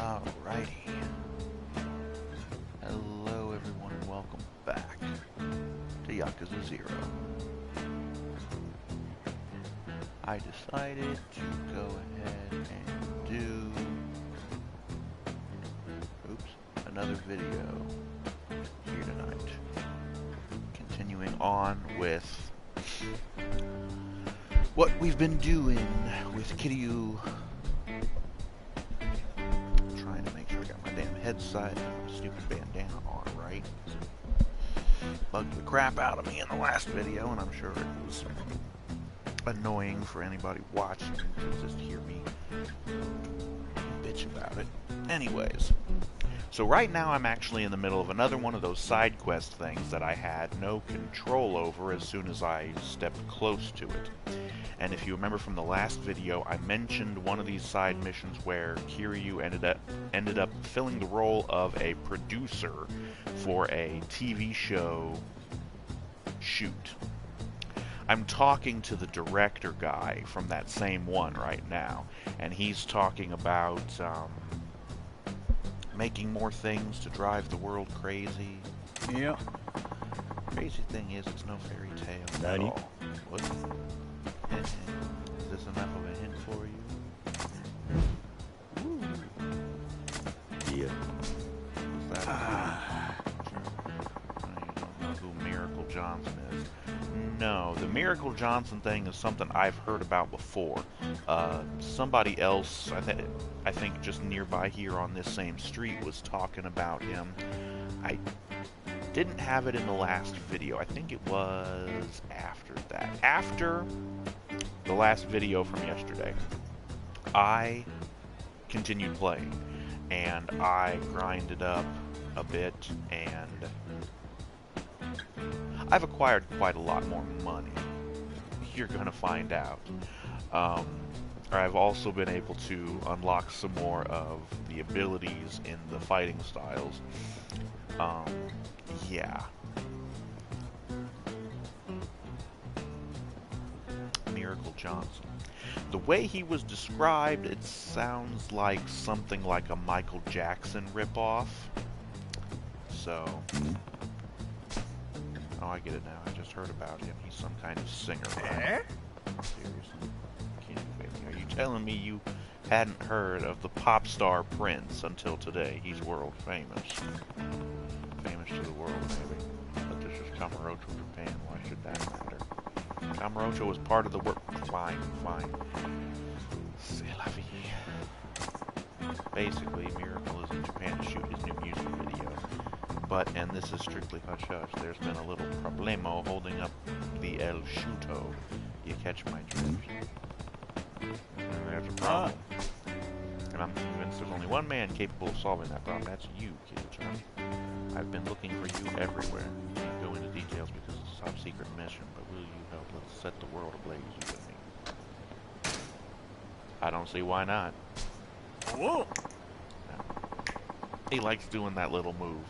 Alrighty. Hello everyone and welcome back to Yakuza 0. I decided to go ahead and do another video here tonight. Continuing on with what we've been doing with Kiryu. Headset, stupid bandana on, right? Bugged the crap out of me in the last video, and I'm sure it was annoying for anybody watching to just hear me bitch about it. Anyways, so right now I'm actually in the middle of another one of those side quest things that I had no control over as soon as I stepped close to it. And if you remember from the last video, I mentioned one of these side missions where Kiryu ended up filling the role of a producer for a TV show shoot. I'm talking to the director guy from that same one right now, and he's talking about making more things to drive the world crazy. Yeah. Crazy thing is, it's no fairy tale at all. What? Is this enough of a hint for you? Ooh. Yeah. Is that you don't know who Miracle Johnson is? No, the Miracle Johnson thing is something I've heard about before. Somebody else, I think just nearby here on this same street, was talking about him. I didn't have it in the last video. I think it was after that. After the last video from yesterday, I continued playing, and I grinded up a bit, and I've acquired quite a lot more money. You're gonna find out. I've also been able to unlock some more of the abilities in the fighting styles. Yeah. Miracle Johnson. The way he was described, it sounds like something like a Michael Jackson ripoff. So, oh, I get it now. I just heard about him. He's some kind of singer. Right? Seriously, can't you fail me? Are you telling me you hadn't heard of the pop star Prince until today? He's world famous. Famous to the world, maybe. But this is Kamurocho, Japan. Why should that matter? Kamurocho was part of the work. Fine. C'est la vie. Basically, Miracle is in Japan to shoot his new music video. But, and this is strictly hush-hush, there's been a little problemo holding up the El Shuto. You catch my drift? There's a problem. And I'm convinced there's only one man capable of solving that problem. That's you, Kiryu-chan. I've been looking for you everywhere. I won't go into details because it's a top-secret mission, but will you help us set the world ablaze with me? I don't see why not. Whoa! No. He likes doing that little move.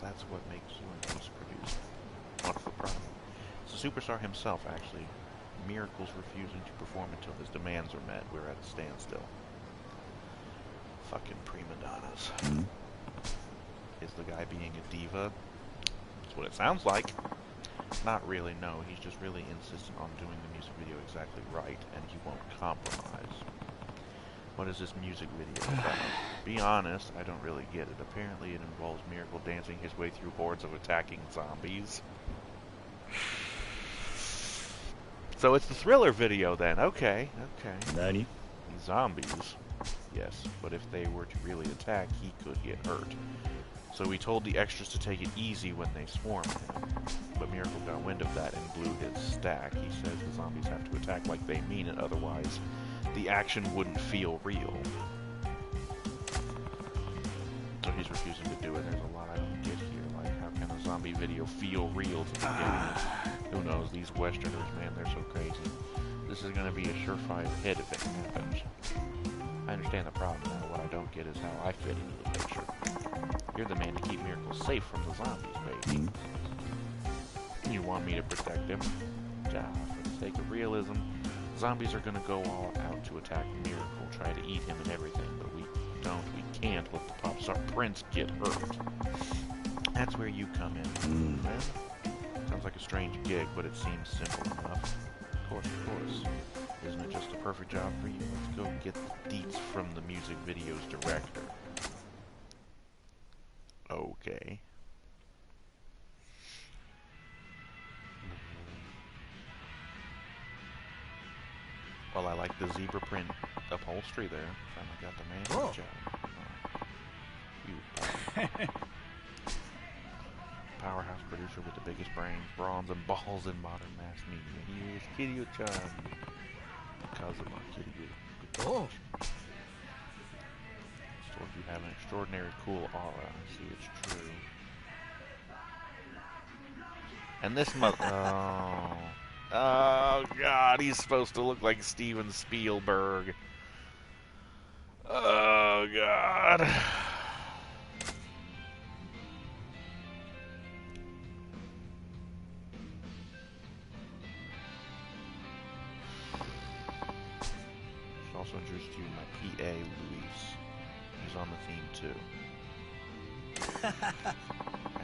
That's what makes you a music producer. What's the problem? It's the superstar himself, actually. Miracle's refusing to perform until his demands are met. We're at a standstill. Fucking prima donnas. Is the guy being a diva? That's what it sounds like. Not really, no. He's just really insistent on doing the music video exactly right, and he won't compromise. What is this music video about? Be honest, I don't really get it. Apparently it involves Miracle dancing his way through hordes of attacking zombies. So it's the thriller video then. Okay. Nani? Zombies. Yes, but if they were to really attack, he could get hurt. So he told the extras to take it easy when they swarmed him. But Miracle got wind of that and blew his stack. He says the zombies have to attack like they mean it, otherwise the action wouldn't feel real. So he's refusing to do it. There's a lot I don't get here. Like, how can a zombie video feel real to the beginning? Who knows? These Westerners, man, they're so crazy. This is going to be a surefire hit if it happens. I understand the problem now. What I don't get is how I fit into the picture. You're the man to keep Miracle safe from the zombies, baby. You want me to protect him? For the sake of realism, Zombies are gonna go all out to attack Miracle, try to eat him and everything, but we can't let the pop star prince get hurt. That's where you come in. Well, sounds like a strange gig, but it seems simple enough. Of course. Isn't it just a perfect job for you? Let's go get the deets from the music video's director. Okay. Well, I like the zebra print upholstery there. Finally got the man job. You powerhouse producer with the biggest brains, bronze, and balls in modern mass media. He is Kiryu-chan. Kazuma Kiryu. Oh. So if you have an extraordinary cool aura, I see it's true. And this oh God, he's supposed to look like Steven Spielberg. Oh God. Also introduced you my PA, Luis. He's on the theme too. Howdy,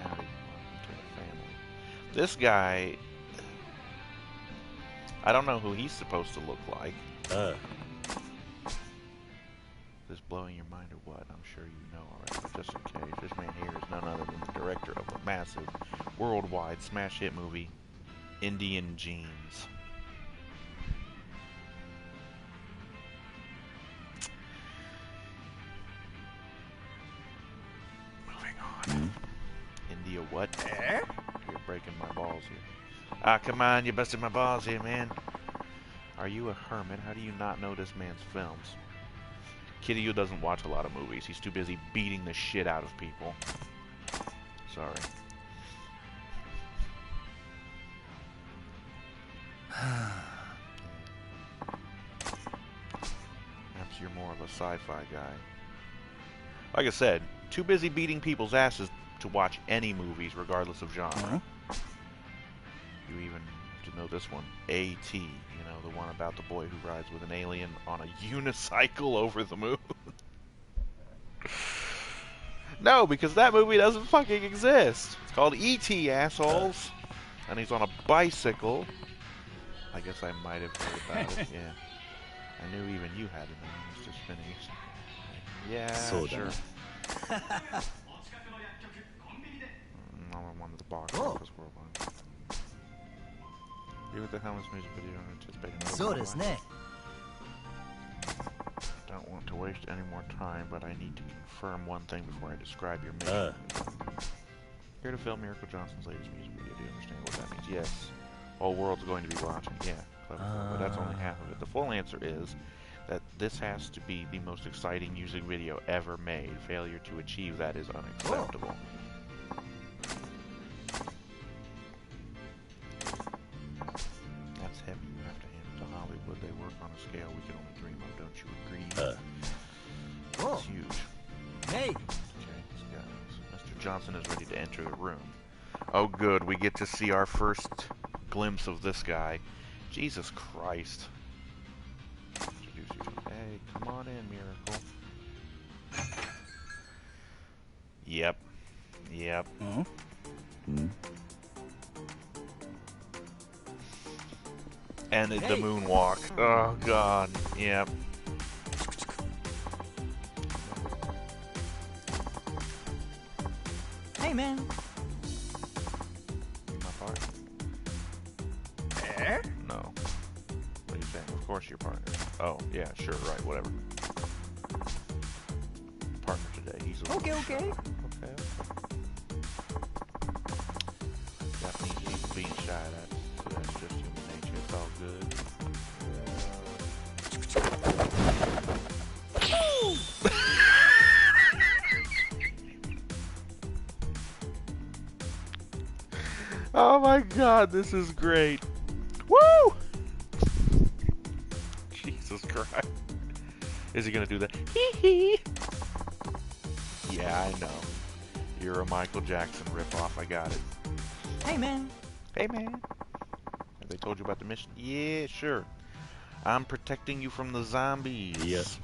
welcome to the family. This guy, I don't know who he's supposed to look like. Is blowing your mind or what? I'm sure you know already, but just in case, this man here is none other than the director of the massive, worldwide smash hit movie, Indian Jeans. India what? You're breaking my balls here. Ah, come on, you busted my balls here, man. Are you a hermit? How do you not know this man's films? Kiryu doesn't watch a lot of movies. He's too busy beating the shit out of people. Sorry. Perhaps you're more of a sci-fi guy. Like I said, too busy beating people's asses to watch any movies, regardless of genre. You even to know this one, A.T., you know, the one about the boy who rides with an alien on a unicycle over the moon. No, because that movie doesn't fucking exist. It's called E.T., assholes. And he's on a bicycle. I guess I might have heard about it, yeah. I knew even you had it, man. It's just finished. Yeah, sure. I wanted the box office worldwide. Be with the Helmets music video and anticipate another one. Don't want to waste any more time, but I need to confirm one thing before I describe your mission. Here to film Miracle Johnson's latest music video. Do you understand what that means? Yes. Whole world's going to be watching. Yeah, clever. But that's only half of it. The full answer is that this has to be the most exciting music video ever made. Failure to achieve that is unacceptable. That's heavy. You have to hand it to Hollywood. They work on a scale we can only dream of. Don't you agree? It's huge. Hey! Okay, Mr. Johnson is ready to enter the room. Oh good, we get to see our first glimpse of this guy. Jesus Christ. Introduce you. Hey, come on in, Miracle. Yep. And the moonwalk. Oh god. Yep. Hey man. My part? No. What are you saying? Of course your partner. Oh, yeah, sure, right, whatever. Partner today. He's a Okay. Okay. Japanese people being shy, that's just human nature. It's all good. Oh my god, this is great. Woo! Jesus Christ. Is he gonna do that? Hee hee! Yeah, I know. You're a Michael Jackson ripoff, I got it. Hey man. Hey man. Have they told you about the mission? Yeah, sure. I'm protecting you from the zombies. Yes.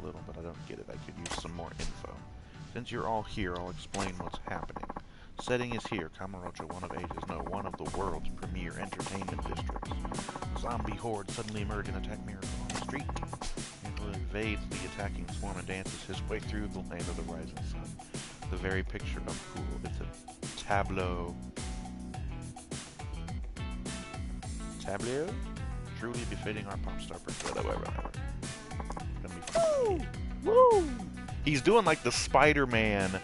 A little, but I don't get it. I could use some more info. Since you're all here, I'll explain what's happening. Setting is here. Kamurocho, one of Asia's, no, one of the world's premier entertainment districts. Zombie horde suddenly emerge and attack Miracle on the street. Miracle invades the attacking swarm and dances his way through the land of the rising sun. The very picture of cool. It's a tableau. Tableau? Truly befitting our pop star princess. Whatever. Gonna be fun. Woo! He's doing like the Spider-Man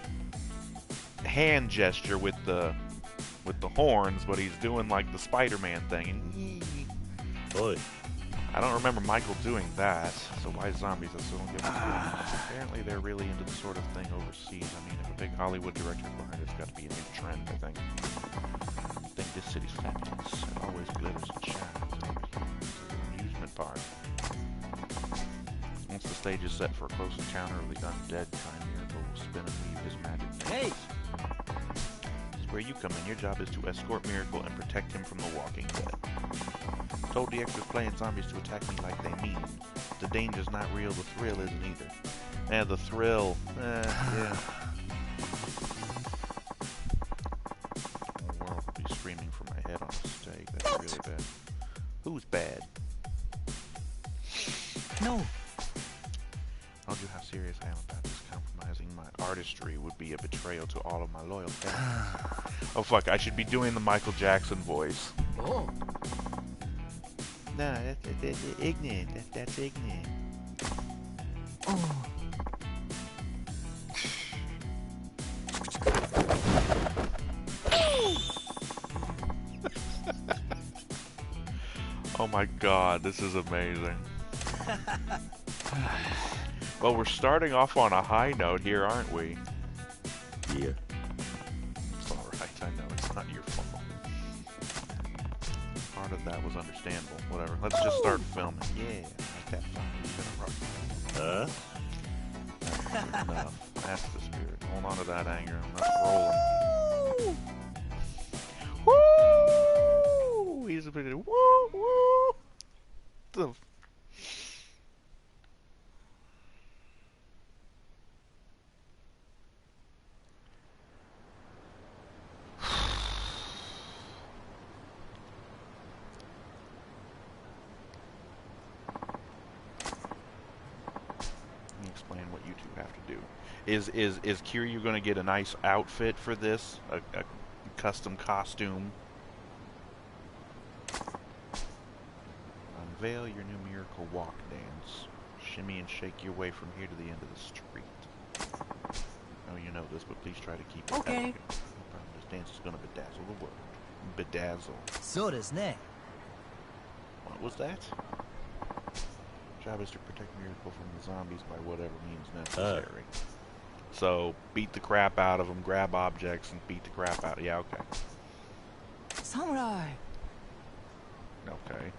hand gesture with the horns, but he's doing like the Spider-Man thing. Boy. I don't remember Michael doing that. So why zombies? That's so apparently they're really into the sort of thing overseas. I mean, if a big Hollywood director's behind it, it's got to be a new trend, I think. I think this city's fabulous. It always glitters and shines. It's an amusement park. Once the stage is set for a close encounter of the undead kind, Miracle will spin and weave his magic. Hey! This is where you come in. Your job is to escort Miracle and protect him from the walking dead. Told the extras playing zombies to attack me like they mean. The danger's not real, the thrill isn't either. Yeah, the thrill. Yeah. The world will be screaming for my head on a stake. That's really bad. Who's bad? No. Told you how serious I am about this. Compromising my artistry would be a betrayal to all of my loyal fans. Oh fuck, I should be doing the Michael Jackson voice. Oh. No, that's ignorant. That's ignorant. Oh. Oh my god, this is amazing. Well, we're starting off on a high note here, aren't we? Yeah. It's alright, I know it's not your fault. Part of that was understandable. Whatever, let's just start filming. Yeah, like that fun. Huh? That's good enough. That's the spirit. Hold on to that anger and let's roll. Woo! He's a bit of woo woo. The explain what you two have to do. Is Kiryu going to get a nice outfit for this? A custom costume? Unveil your new miracle walk dance. Shimmy and shake your way from here to the end of the street. Oh, you know this, but please try to keep it Okay. elegant. No problem. This dance is going to bedazzle the world. Bedazzle. So does ne. What was that? Job is to protect Miracle from the zombies by whatever means necessary. So, beat the crap out of them, grab objects, and beat the crap out. Yeah, okay. Samurai. Okay.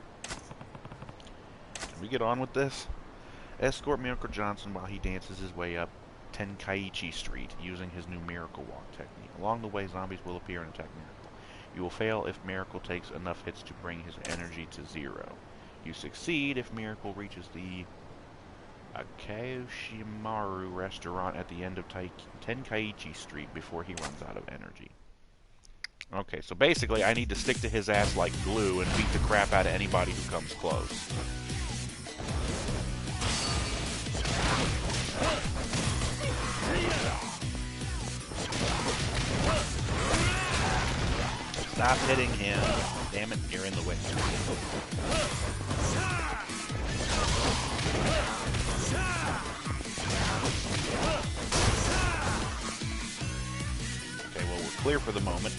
Can we get on with this? Escort Miracle Johnson while he dances his way up Tenkaichi Street using his new Miracle Walk technique. Along the way, zombies will appear and attack Miracle. You will fail if Miracle takes enough hits to bring his energy to 0. You succeed if Miracle reaches the Akayoshimaru restaurant at the end of Tenkaichi Street before he runs out of energy. Okay, so basically I need to stick to his ass like glue and beat the crap out of anybody who comes close. Stop hitting him. Damn it, you're in the way. Okay, well, we're clear for the moment.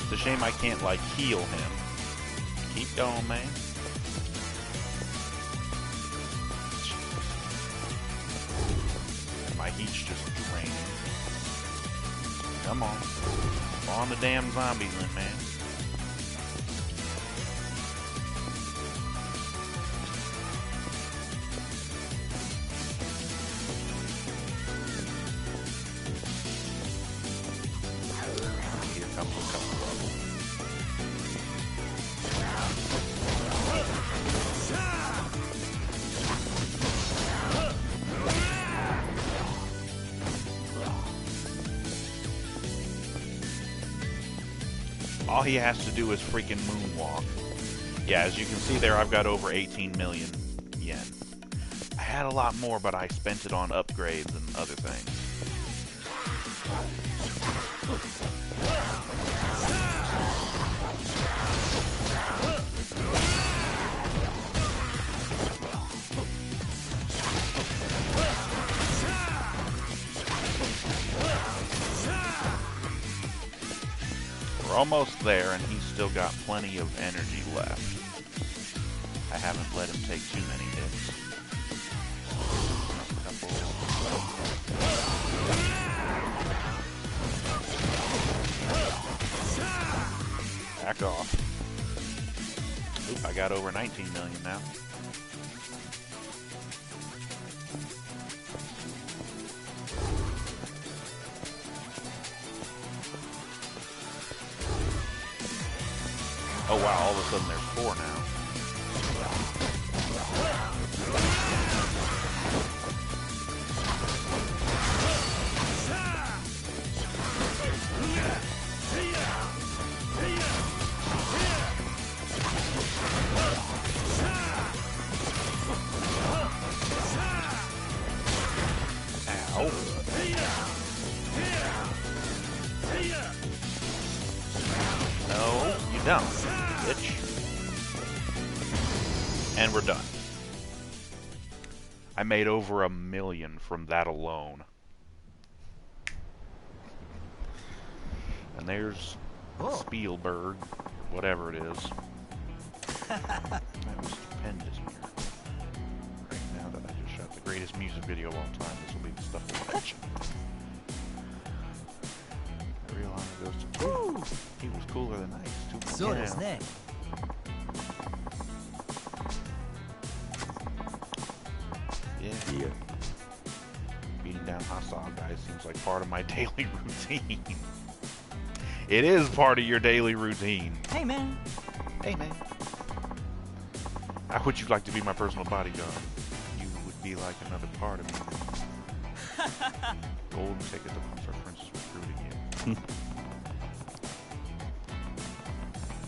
It's a shame I can't, like, heal him. Keep going, man. My heat's just draining. Come on. Spawn the damn zombies in, man. Here comes a couple of them. All he has to do is freaking moonwalk. Yeah, as you can see there, I've got over 18 million yen. I had a lot more, but I spent it on upgrades and other things. We're almost there, and he's still got plenty of energy left. I haven't let him take too many hits. Back off. Oop, I got over 19 million now. Oh wow, all of a sudden there's 4 now. Ow. No, you don't. Bitch. And we're done. I made over $1 million from that alone. And there's Spielberg, whatever it is. That was stupendous here. Right now that I just shot the greatest music video of all time, this will be the stuff to watch. The real honor goes to Kiryu. He was cooler than ice. So desu ne. Yeah. Beating down hostile guys seems like part of my daily routine. It is part of your daily routine. Hey, man. Hey, man. How would you like to be my personal bodyguard? You would be like another part of me. Golden ticket to Monster Princess recruiting you.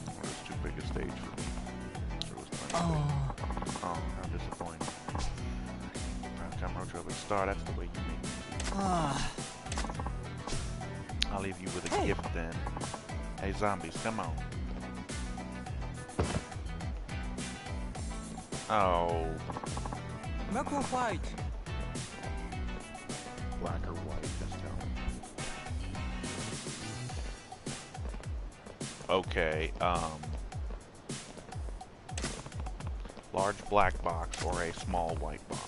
Well, it's too big a stage for me. There was plenty of things. Oh, how disappointing. Come road trip star, that's the way you make me feel. I'll leave you with a gift then. Hey zombies, come on. Oh. Knuckle fight. Black or white, just tell me. Okay, large black box or a small white box.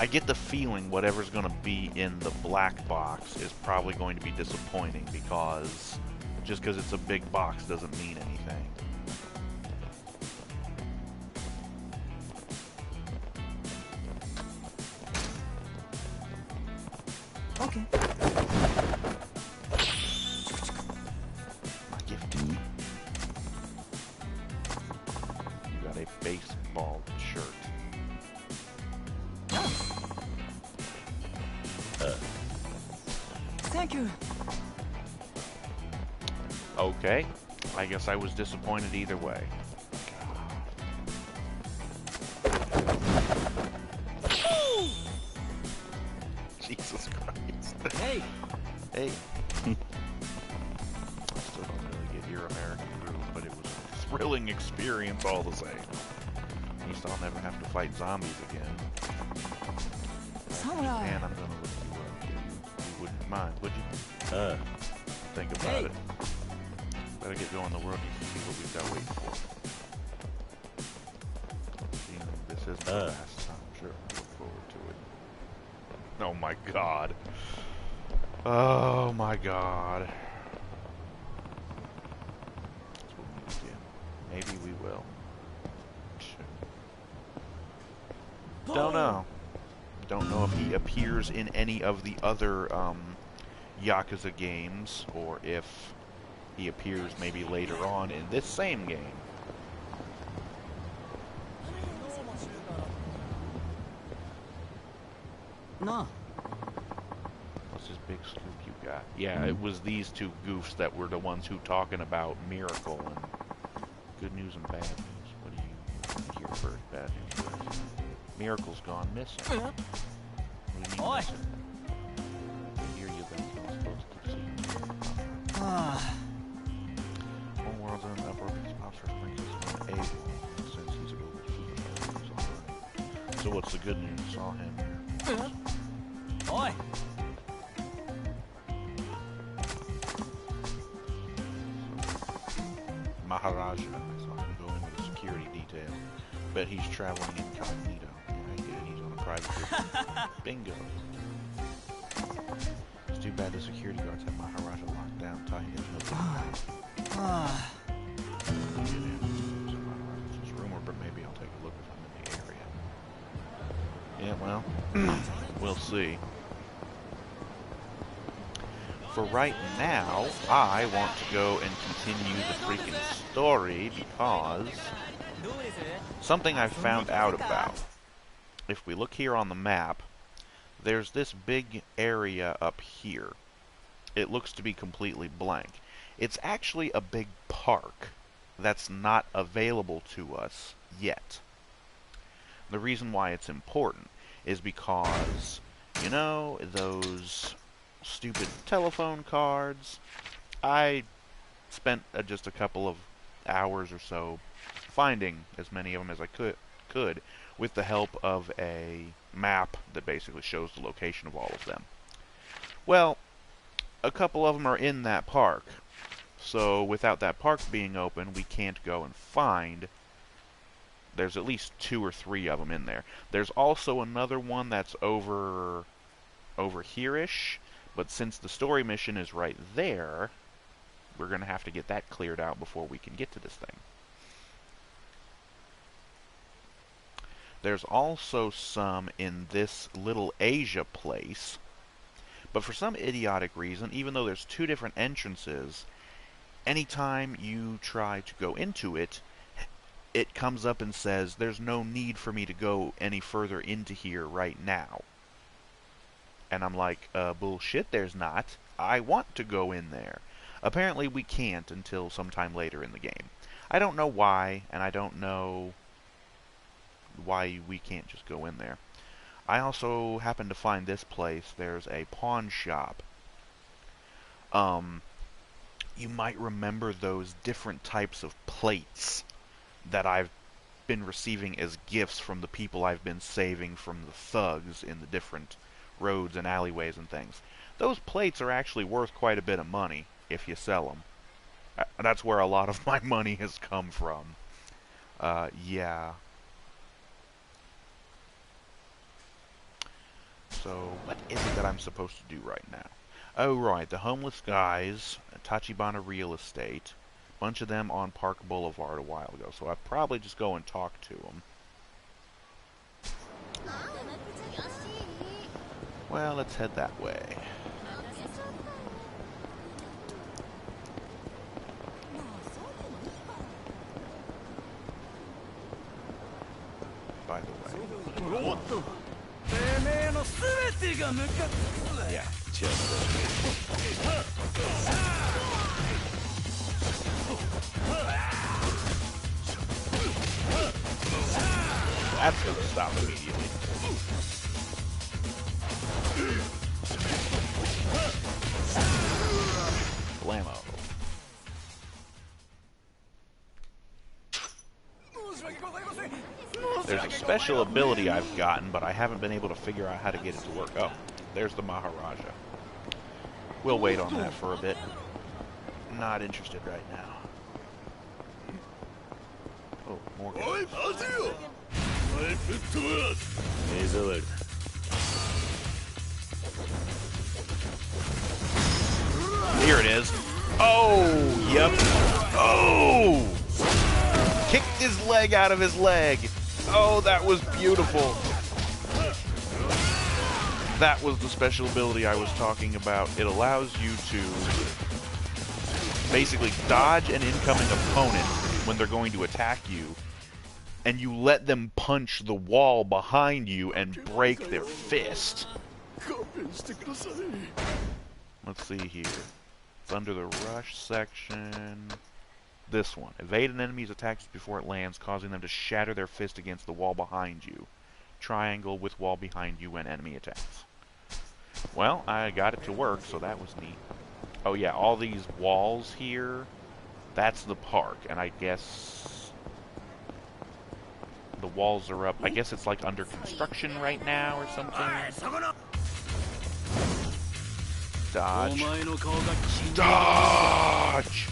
I get the feeling whatever's going to be in the black box is probably going to be disappointing because just because it's a big box doesn't mean anything. Okay. My gift to you. You got a baseball shirt. Thank you. Okay. I guess I was disappointed either way. Jesus Christ. Hey. Hey. I still don't really get your American groove, but it was a thrilling experience all the same. At least I'll never have to fight zombies again. Samurai. And I'm gonna look you up. You wouldn't mind, would you? Uh, Think about it. Gotta get going. The world needs to see what we've got waiting for. This isn't the last time. Sure, I look forward to it. Oh my god. Oh my god. That's what we need to do. Maybe we will. Don't know. Don't know if he appears in any of the other Yakuza games, or if he appears maybe later on in this same game. No. What's this big scoop you got? Yeah, it was these two goofs that were the ones who talking about Miracle and good news and bad news. What do you hear first? Bad news first. Miracle's gone missing. What do you mean missing? I hear you then. I'm supposed to see. Whole world's in an uproar because Pops first brings us on A since he's a global superstar. So what's the good news? Saw him. Oi. Maharaja. I saw him go in with a security detail. Bet he's traveling incognito. Yeah, I did. He's on a private group. Bingo. It's too bad the security guards have Maharaja locked down. Tie him no It's rumor, but maybe I'll take a look if I'm in the area. Yeah, well, we'll see. For right now, I want to go and continue the freaking story because something I found out about. If we look here on the map, there's this big area up here. It looks to be completely blank. It's actually a big park that's not available to us yet. The reason why it's important is because, you know, those stupid telephone cards, I spent just a couple of hours or so finding as many of them as I could with the help of a map that basically shows the location of all of them. Well, a couple of them are in that park, so without that park being open, we can't go and find. There's at least 2 or 3 of them in there. There's also another one that's over here-ish, but since the story mission is right there, we're going to have to get that cleared out before we can get to this thing. There's also some in this little Asia place, but for some idiotic reason, even though there's 2 different entrances, anytime you try to go into it, it comes up and says, there's no need for me to go any further into here right now. And I'm like, bullshit, there's not. I want to go in there. Apparently we can't until sometime later in the game. I don't know why, and I don't know why we can't just go in there. I also happened to find this place. There's a pawn shop. You might remember those different types of plates that I've been receiving as gifts from the people I've been saving from the thugs in the different roads and alleyways and things. Those plates are actually worth quite a bit of money if you sell them. That's where a lot of my money has come from. Yeah. So, what is it that I'm supposed to do right now? Oh, right, the homeless guys, Tachibana Real Estate. A bunch of them on Park Boulevard a while ago, so I'll probably just go and talk to them. Well, let's head that way. By the way. Yeah, just that's gonna stop immediately. Blammo. There's a special ability I've gotten, but I haven't been able to figure out how to get it to work. Oh, there's the Maharaja. We'll wait on that for a bit. I'm not interested right now. Oh, more guys. 目障りだ。 Here it is. Oh, yep. Oh! Kicked his leg out of his leg. Oh, that was beautiful. That was the special ability I was talking about. It allows you to basically dodge an incoming opponent when they're going to attack you, and you let them punch the wall behind you and break their fist. Let's see here. It's under the rush section. This one. Evade an enemy's attacks before it lands, causing them to shatter their fist against the wall behind you. Triangle with wall behind you when enemy attacks. Well, I got it to work, so that was neat. Oh yeah, all these walls here, that's the park, and I guess the walls are up. I guess it's like under construction right now or something. Dodge. Dodge!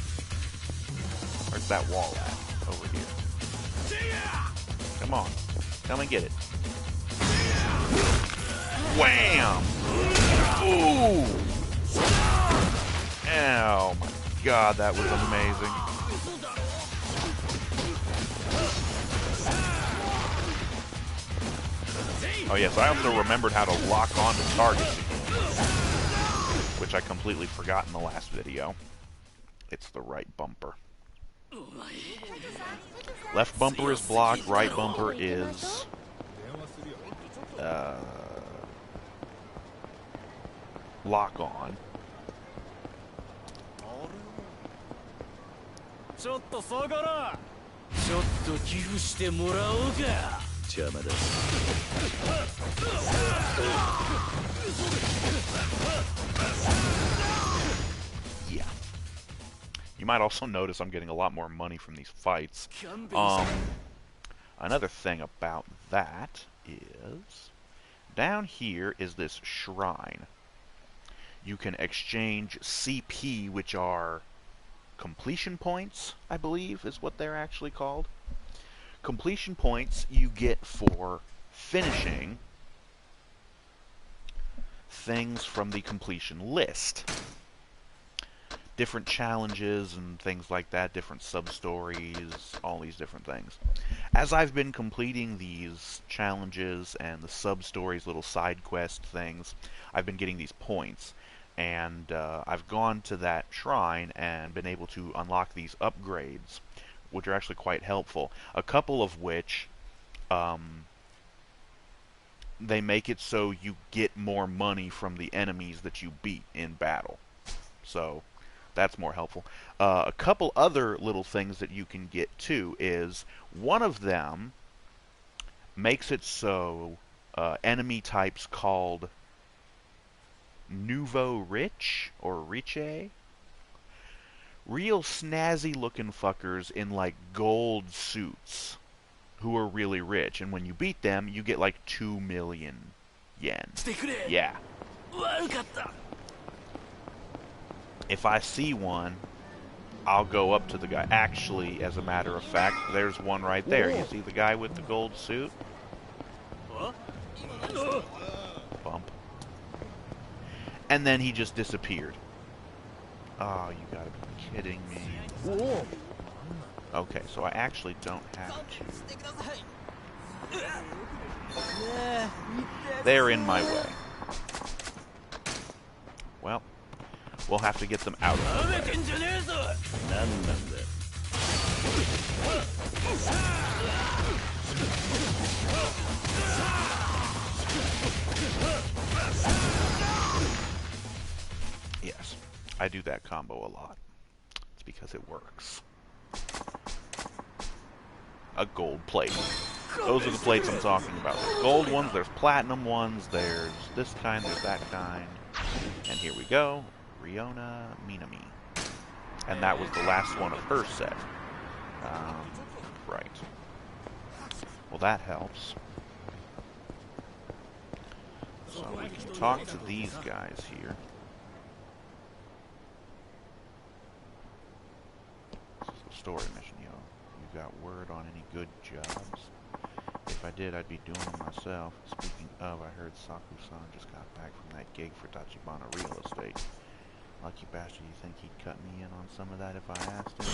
Where's that wall at? Over here. Come on. Come and get it. Wham! Ooh! Oh my god, that was amazing. Oh yes, I also remembered how to lock on to targets again, which I completely forgot in the last video. It's the right bumper. Left bumper is block, right bumper is lock on. ちょっと下がらちょっと寄付してもらおうか邪魔だ。 Yeah. You might also notice I'm getting a lot more money from these fights. Another thing about that is down here is this shrine. You can exchange CP, which are completion points, I believe is what they're actually called. Completion points you get for finishing things from the completion list. Different challenges and things like that, different sub-stories, all these different things. As I've been completing these challenges and the sub-stories, little side quest things, I've been getting these points. And I've gone to that shrine and been able to unlock these upgrades, which are actually quite helpful. A couple of which, they make it so you get more money from the enemies that you beat in battle. So that's more helpful. A couple other little things that you can get too is one of them makes it so enemy types called Nouveau Rich or Riche, real snazzy looking fuckers in like gold suits who are really rich, and when you beat them you get like 2 million yen. Yeah. If I see one, I'll go up to the guy. Actually, as a matter of fact, there's one right there. You see the guy with the gold suit? Bump. And then he just disappeared. Oh, you gotta be kidding me. Okay, so I actually don't have to. They're in my way. Well, we'll have to get them out of the way. なんなんだ。 Yes, I do that combo a lot. It's because it works. A gold plate. Those are the plates I'm talking about. There's gold ones, there's platinum ones, there's this kind, there's that kind. And here we go. Riona Minami. And that was the last one of her set. Right. Well, that helps. So we can talk to these guys here. story mission, yo. You got word on any good jobs? If I did, I'd be doing them myself. Speaking of, I heard Saku-san just got back from that gig for Tachibana Real Estate. Lucky bastard, you think he'd cut me in on some of that if I asked him?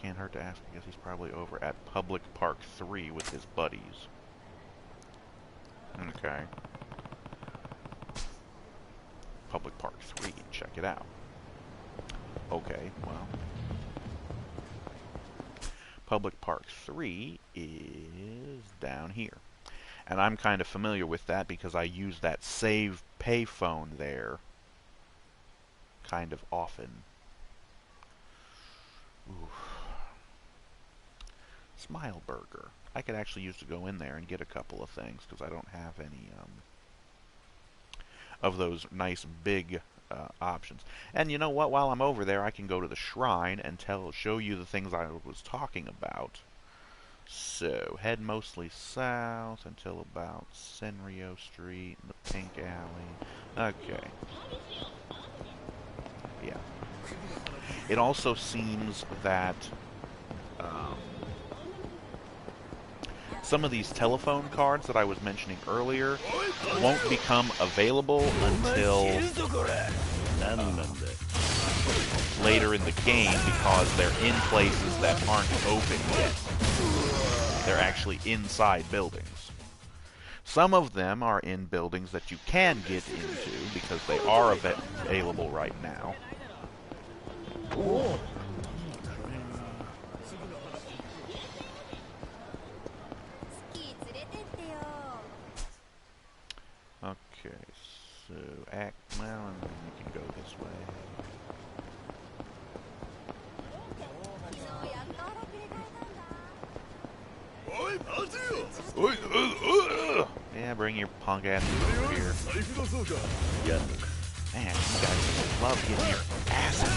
Can't hurt to ask. I guess he's probably over at Public Park 3 with his buddies. Okay. Public Park 3, check it out. Okay, well. Public Park 3 is down here. And I'm kind of familiar with that because I use that save payphone there kind of often. Ooh. Smile Burger. I could actually use to go in there and get a couple of things because I don't have any of those nice big options. And you know what? While I'm over there, I can go to the shrine and show you the things I was talking about. So, head mostly south until about Senryo Street and the Pink Alley. Okay. Yeah. It also seems that some of these telephone cards that I was mentioning earlier won't become available until later in the game because they're in places that aren't open yet. They're actually inside buildings. Some of them are in buildings that you can get into because they are available right now. Okay, so well, and then you can go this way. Yeah, bring your punk ass over here. Man, you guys just love getting your asses.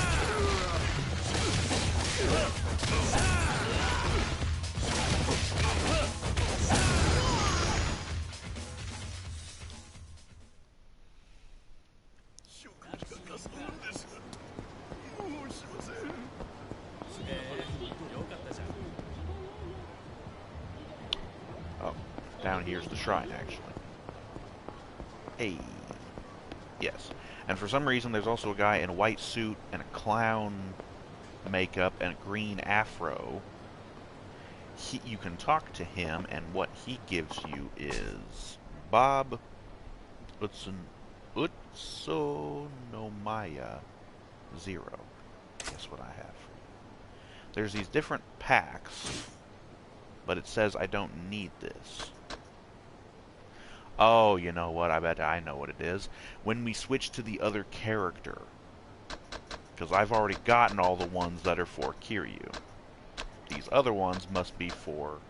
Oh, down here's the shrine, actually. Hey. Yes. And for some reason, there's also a guy in a white suit and a clown makeup and a green afro. You can talk to him, and what he gives you is Bob Utsunomaya 0. Guess what I have for you. There's these different packs, but it says I don't need this. Oh, you know what? I bet I know what it is. When we switch to the other character, because I've already gotten all the ones that are for Kiryu. These other ones must be for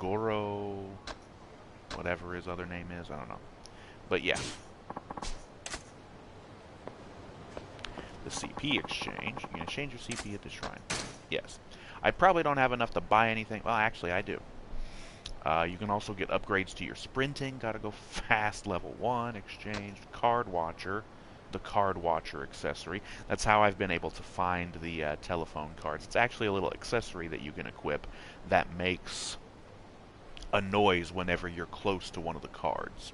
Goro, whatever his other name is, I don't know. But yeah. The CP exchange. You can exchange your CP at the shrine. Yes. I probably don't have enough to buy anything. Well, actually, I do. You can also get upgrades to your sprinting. Gotta go fast, level 1, exchanged, card watcher. The card watcher accessory. That's how I've been able to find the telephone cards. It's actually a little accessory that you can equip that makes a noise whenever you're close to one of the cards.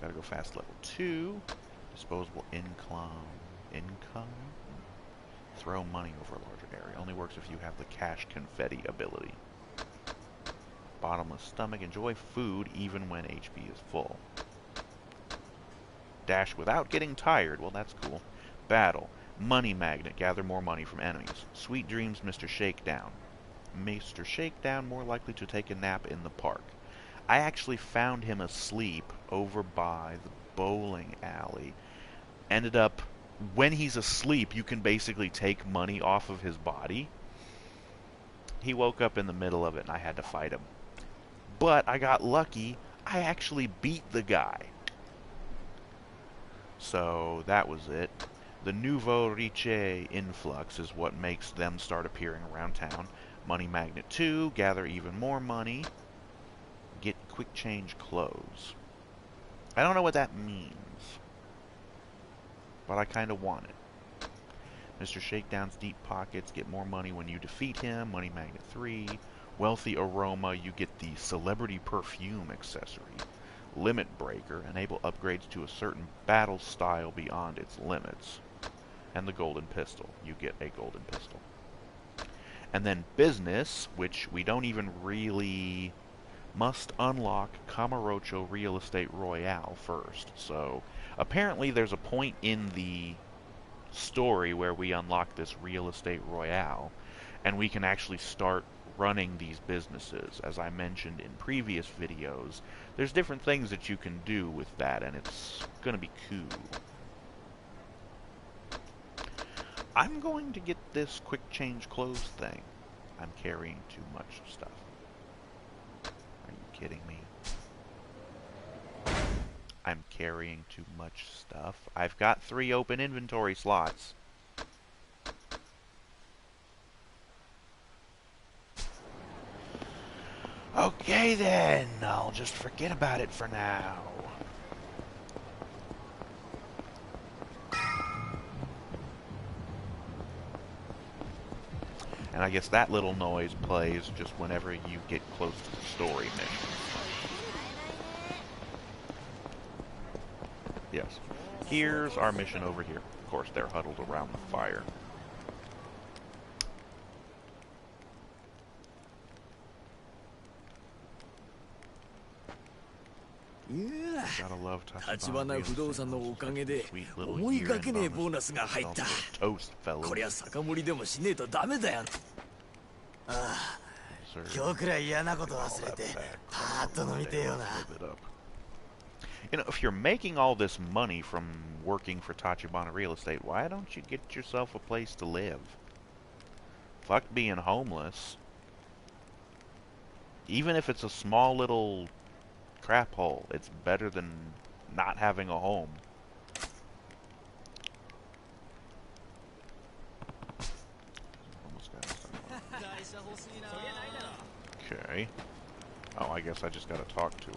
Gotta go fast, level 2. Disposable income. Throw money over a larger area. Only works if you have the cash confetti ability. Bottomless stomach. Enjoy food even when HP is full. Dash without getting tired. Well, that's cool. Battle. Money magnet. Gather more money from enemies. Sweet dreams, Mr. Shakedown. Mr. Shakedown more likely to take a nap in the park. I actually found him asleep over by the bowling alley. Ended up, when he's asleep, you can basically take money off of his body. He woke up in the middle of it and I had to fight him. But I got lucky. I actually beat the guy. So that was it. The Nouveau Riche influx is what makes them start appearing around town. Money Magnet 2, gather even more money. Get quick change clothes. I don't know what that means, but I kind of want it. Mr. Shakedown's deep pockets get more money when you defeat him. Money Magnet 3. Wealthy Aroma, you get the Celebrity Perfume accessory. Limit Breaker, enable upgrades to a certain battle style beyond its limits. And the Golden Pistol, you get a Golden Pistol. And then Business, which we don't even really must unlock Kamurocho Real Estate Royale first. So apparently there's a point in the story where we unlock this Real Estate Royale, and we can actually start running these businesses. As I mentioned in previous videos, there's different things that you can do with that, and it's gonna be cool. I'm going to get this quick change clothes thing. I'm carrying too much stuff. Are you kidding me? I'm carrying too much stuff. I've got 3 open inventory slots. Okay then, I'll just forget about it for now. And I guess that little noise plays just whenever you get close to the story mission. Yes. Here's our mission over here. Of course, they're huddled around the fire. Gotta love Tachibana Real Estate. Sweet little year-end bonus. Toast, fellas. こりゃ酒盛りでもしねえとダメだよ。ああ、今日くらい嫌なこと忘れてパーッと飲みてえよな。 You know, if you're making all this money from working for Tachibana Real Estate, why don't you get yourself a place to live? Fuck being homeless. Even if it's a small little crap hole, it's better than not having a home. Okay. Oh, I guess I just gotta talk to him.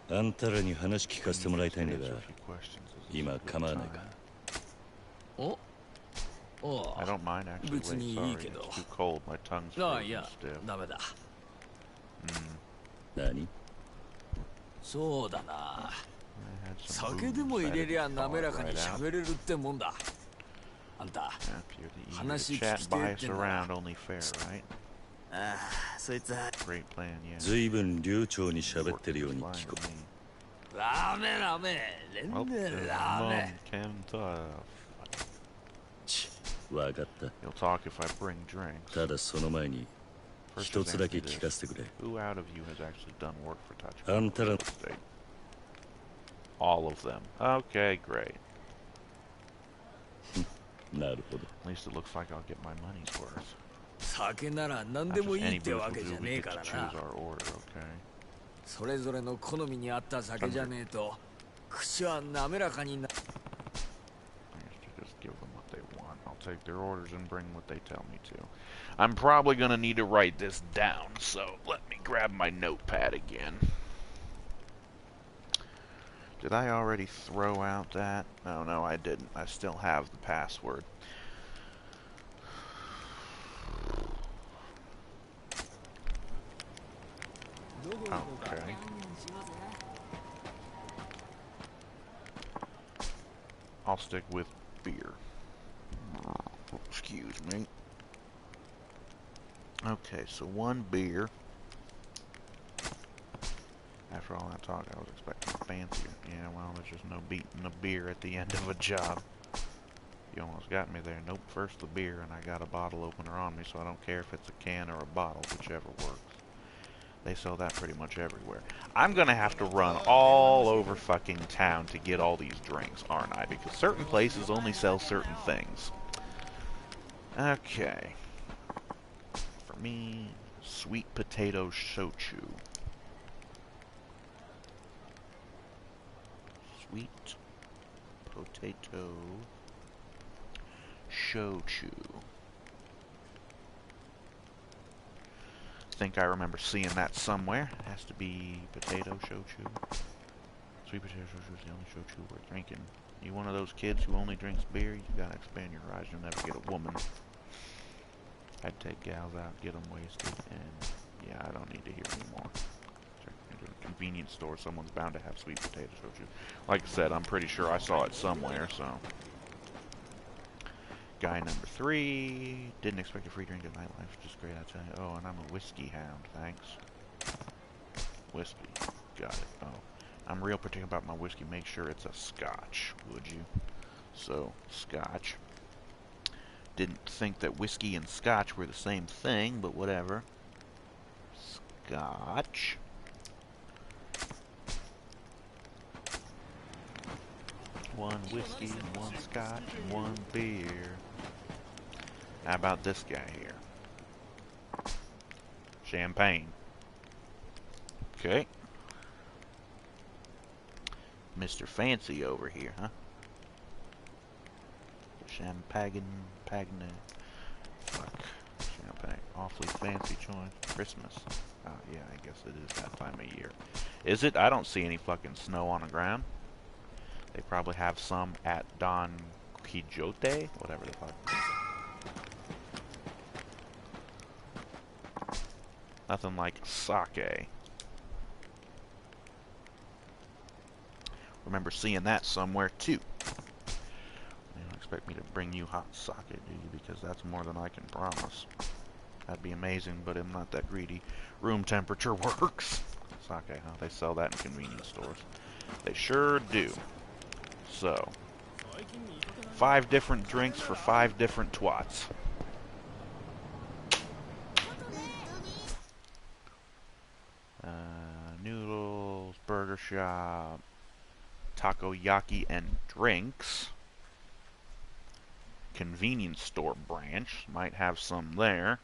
あんたらに話聞かせてもらいたいんだが、今構わないか。お、お、 I don't mind actually. 別にいい Wait, け sorry. ど。 It's too cold. My tongue's ああ、 frozen いや、 stiff. ダメだ。何？そうだな。 I had some 酒でも booze. 入 I れりゃ didn't 滑ら thaw か it に right out. 喋れるってもんだ。あんた、 Yeah, if you're the eager to 話聞 chat きて by えっ us てんだ。 around, only fair, right? ああ、そいつは Great plan, yeah. ずいぶん流暢に喋ってるように Fine 聞こ with me. ラーメンラーメン、全 Well, 然 there's ラーメ Mom ン。 can ち、わかった。 You'll talk if I bring drinks. ただその前に First, 一 just つだけ answer 聞 this. かせてくれ。 Who out of you has actually done work for あ Tachibana んたら Real Estate? All of them. Okay, great. なるほど。 At least it looks like I'll get my money's worth. 酒なら何 Not でも just いい any って booze わ will けじ do. ゃ We ねえ get か to ら choose な。 our order, okay? それぞれの好みに合った酒じゃねえと、口は滑らかにな。 I used to just give them what they want. I'll take their orders and bring what they tell me to. I'm probably going to need to write this down, so let me grab my notepad again. Did I already throw out that? Oh, no, I didn't. I still have the password. Okay. I'll stick with beer. Excuse me. Okay, so 1 beer. After all that talk, I was expecting fancier. Yeah, well, there's just no beating a beer at the end of a job. You almost got me there. Nope, first the beer, and I got a bottle opener on me, so I don't care if it's a can or a bottle, whichever works. They sell that pretty much everywhere. I'm gonna have to run all over fucking town to get all these drinks, aren't I? Because certain places only sell certain things. Okay. For me, sweet potato shochu. Sweet potato shochu. I think I remember seeing that somewhere. It has to be potato shochu. Sweet potato shochu is the only shochu worth drinking. You one of those kids who only drinks beer? You gotta expand your horizon. You'll never get a woman. I'd take gals out, get them wasted, and yeah, I don't need to hear anymore. Check into a convenience store. Someone's bound to have sweet potato shochu. Like I said, I'm pretty sure I saw it somewhere, so. Guy number 3. Didn't expect a free drink at nightlife. Just great, I tell you. Oh, and I'm a whiskey hound. Thanks. Whiskey. Got it. Oh. I'm real particular about my whiskey. Make sure it's a scotch, would you? So, scotch. Didn't think that whiskey and scotch were the same thing, but whatever. Scotch. One whiskey, one scotch, and one beer. How about this guy here? Champagne. Okay. Mr. Fancy over here, huh? Champagne. Fuck. Champagne. Awfully fancy choice. Christmas. Oh, yeah, I guess it is that time of year. Is it? I don't see any fucking snow on the ground. They probably have some at Don Quixote, whatever the fuck. Nothing like sake. Remember seeing that somewhere too. You don't expect me to bring you hot sake, do you? Because that's more than I can promise. That'd be amazing, but I'm not that greedy. Room temperature works. Sake, huh? They sell that in convenience stores. They sure do. So, 5 different drinks for 5 different twats. Noodles, burger shop, takoyaki and drinks. Convenience store branch, might have some there.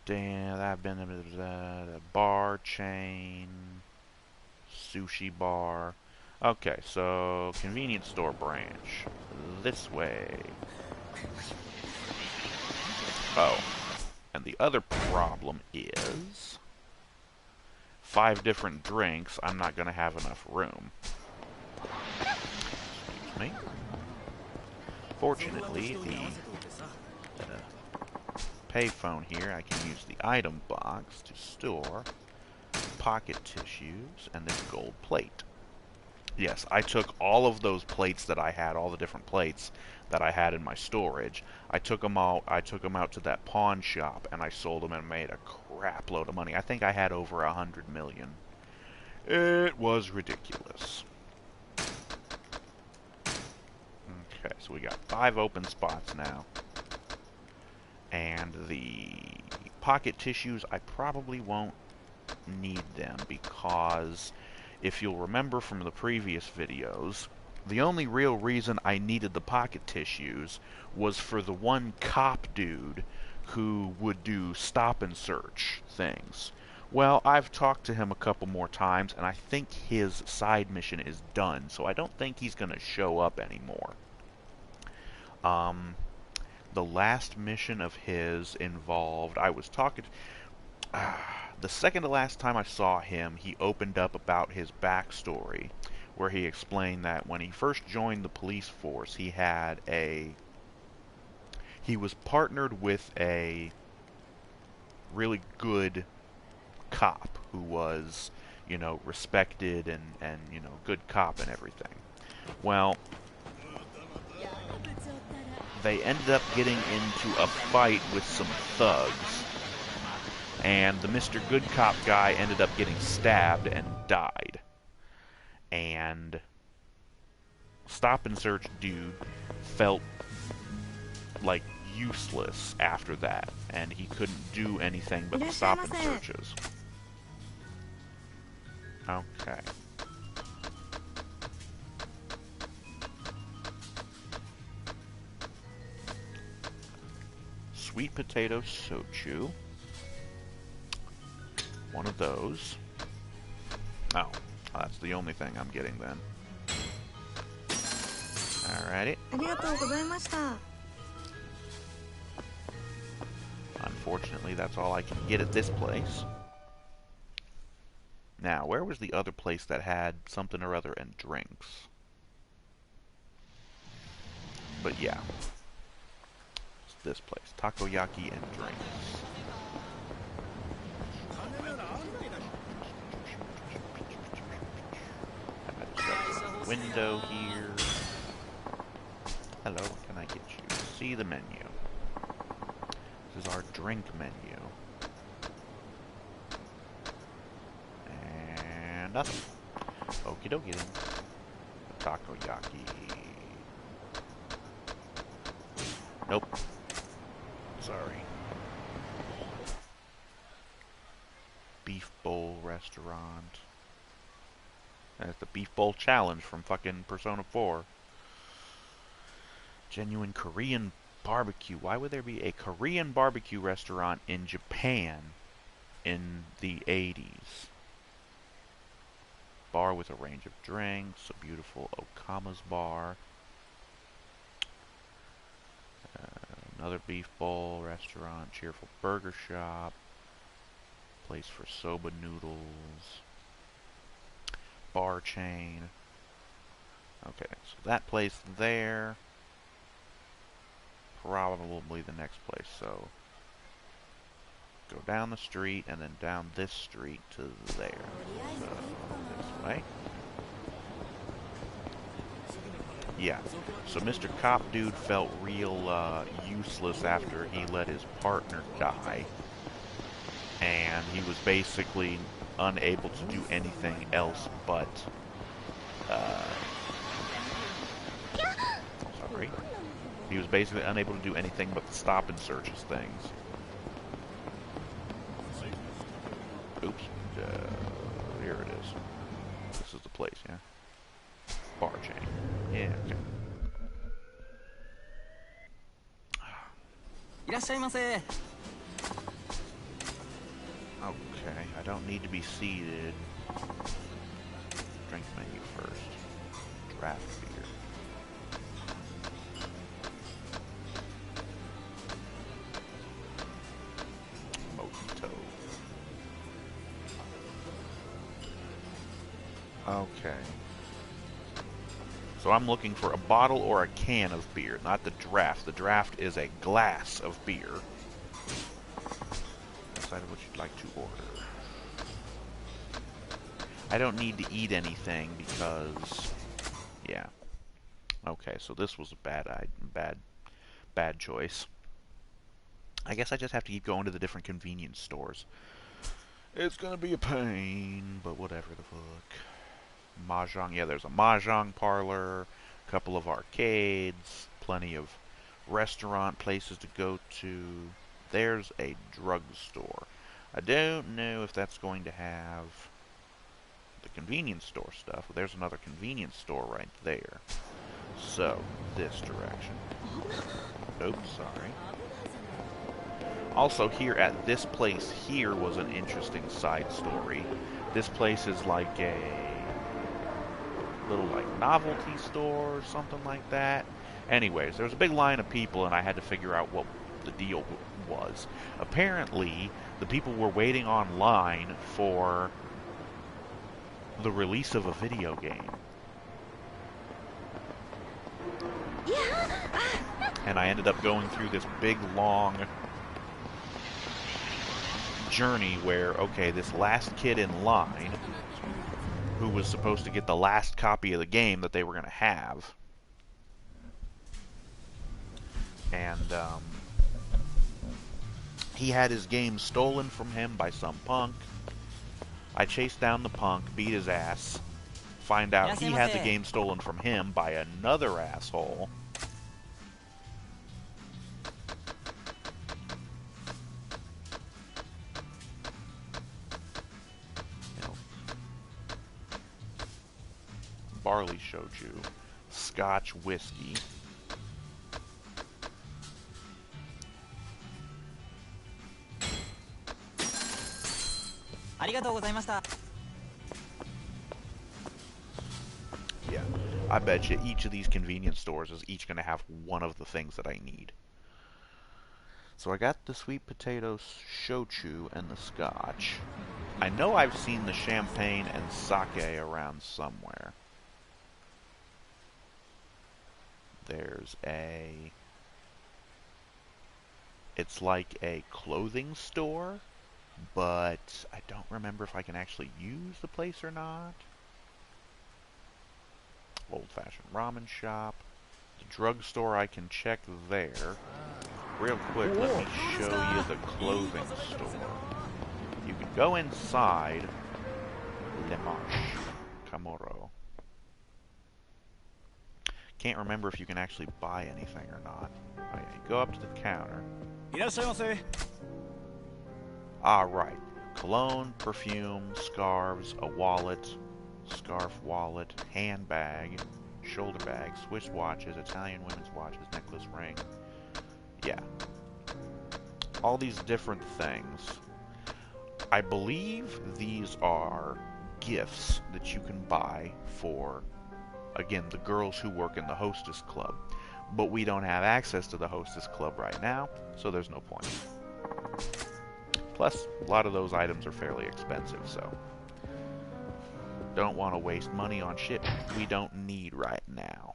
Damn, I've been a bar chain, sushi bar. Okay, so convenience store branch. This way. Oh, and the other problem is 5 different drinks. I'm not going to have enough room. Excuse me. Fortunately, the payphone here, I can use the item box to store pocket tissues and this gold plate. Yes, I took all of those plates that I had, all the different plates that I had in my storage. I took them out to that pawn shop, and I sold them and made a crap load of money. I think I had over 100 million. It was ridiculous. Okay, so we got 5 open spots now. And the pocket tissues, I probably won't need them because if you'll remember from the previous videos, the only real reason I needed the pocket tissues was for the one cop dude who would do stop and search things. Well, I've talked to him a couple more times, and I think his side mission is done, so I don't think he's going to show up anymore. The last mission of his involved, I was talking... the second to last time I saw him, he opened up about his backstory, where he explained that when he first joined the police force, he was partnered with a really good cop who was, you know, respected and you know, good cop and everything. Well, they ended up getting into a fight with some thugs, and the Mr. Good Cop guy ended up getting stabbed and died. And Stop and Search dude felt like useless after that, and he couldn't do anything but the stop and searches. Okay. Sweet potato sochu. One of those. Oh, that's the only thing I'm getting then. Alrighty. Unfortunately, that's all I can get at this place. Now, where was the other place that had something or other and drinks? But yeah. It's this place. Takoyaki and drinks. Window here. Hello, what can I get you? See the menu. This is our drink menu. And nothing. Okie dokie then. Takoyaki. Nope. Sorry. Beef bowl restaurant. That's the beef bowl challenge from fucking Persona 4. Genuine Korean barbecue. Why would there be a Korean barbecue restaurant in Japan in the 80s? Bar with a range of drinks. A beautiful Okama's bar. Another beef bowl restaurant. Cheerful burger shop. Place for soba noodles. Bar chain. Okay, so that place there. Probably the next place. So go down the street and then down this street to there. So this way. Yeah. So Mr. Cop Dude felt real useless after he let his partner die. And he was basically unable to do anything else but sorry. He was basically unable to do anything but stop and search his things. Oops. Here it is. This is the place, yeah? Bar chain. Yeah, okay. Okay, I don't need to be seated. Drink menu first. Draft beer. Mojito. Okay. So I'm looking for a bottle or a can of beer, not the draft. The draft is a glass of beer. Decide what you'd like to order. I don't need to eat anything because, yeah. Okay, so this was a bad choice. I guess I just have to keep going to the different convenience stores. It's gonna be a pain, but whatever the fuck. Mahjong, yeah, there's a Mahjong parlor, a couple of arcades, plenty of restaurant places to go to. There's a drugstore. I don't know if that's going to have the convenience store stuff. There's another convenience store right there. So, this direction. Oops, sorry. Also, here at this place here was an interesting side story. This place is like a little like novelty store or something like that. Anyways, there was a big line of people and I had to figure out what the deal was. Apparently, the people were waiting online for the release of a video game. And I ended up going through this big, long journey where, okay, this last kid in line, who was supposed to get the last copy of the game that they were going to have, and he had his game stolen from him by some punk. I chased down the punk, beat his ass, find out he had the game stolen from him by another asshole. Barley shochu, Scotch whiskey. Yeah, I bet you each of these convenience stores is each going to have one of the things that I need. So I got the sweet potato shochu and the scotch. I know I've seen the champagne and sake around somewhere. There's a... It's like a clothing store, but I don't remember if I can actually use the place or not. Old-fashioned ramen shop. The drugstore I can check there. Real quick, let me show you the clothing store. You can go inside Le Marche Kamoro. Can't remember if you can actually buy anything or not. Oh, yeah, you go up to the counter. Ah, right. Cologne, perfume, scarves, a wallet, scarf wallet, handbag, shoulder bag, Swiss watches, Italian women's watches, necklace, ring. Yeah. All these different things. I believe these are gifts that you can buy for, again, the girls who work in the Hostess Club. But we don't have access to the Hostess Club right now, so there's no point. Plus, a lot of those items are fairly expensive, so don't want to waste money on shit we don't need right now.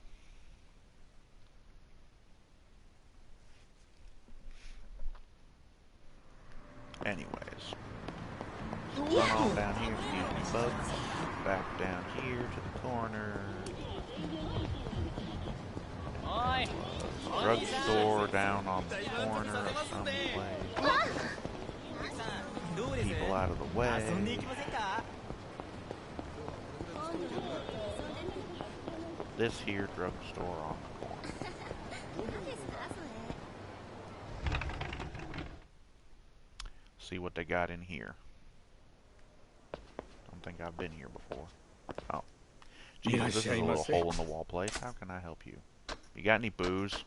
Anyways, so run on down here, excuse me, bugs. Back down here to the corner. Drugstore down on the corner of some place. People out of the way. This here drugstore on the corner. See what they got in here. Don't think I've been here before. Oh. Jesus, this is a little hole in the wall place. How can I help you? You got any booze?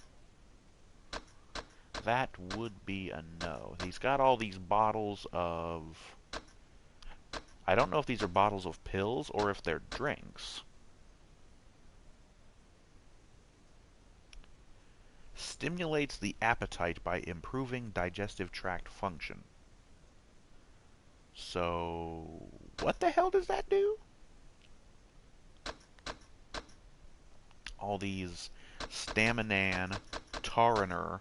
That would be a no. He's got all these bottles of... I don't know if these are bottles of pills or if they're drinks. Stimulates the appetite by improving digestive tract function. So, what the hell does that do? All these Staminan, Taurener,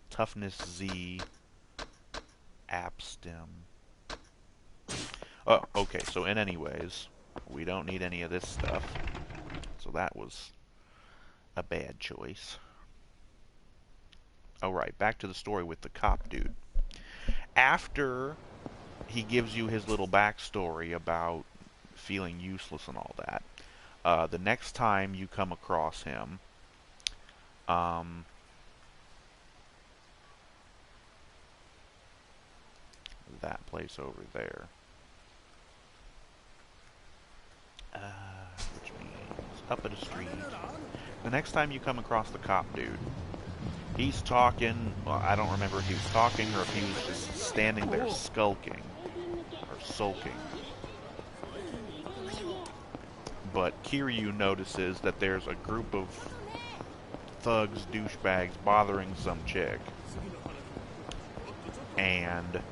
Toughness Z, Abstim. Oh, okay, so in anyways, we don't need any of this stuff. So that was a bad choice. Alright, back to the story with the cop dude. After he gives you his little backstory about feeling useless and all that, the next time you come across him, that place over there, which means up at a street. The next time you come across the cop dude, he's talking, well, I don't remember if he was talking or if he was just standing there skulking, or sulking. But Kiryu notices that there's a group of thugs, douchebags, bothering some chick. And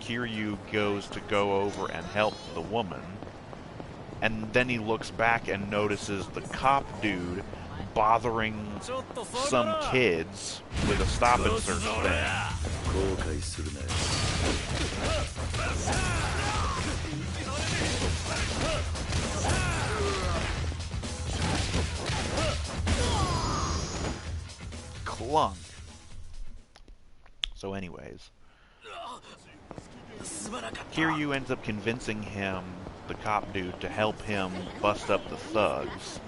Kiryu goes to go over and help the woman. And then he looks back and notices the cop dude bothering some kids with a stop and search thing. Clunk. So anyways, Kiryu ends up convincing him, the cop dude, to help him bust up the thugs.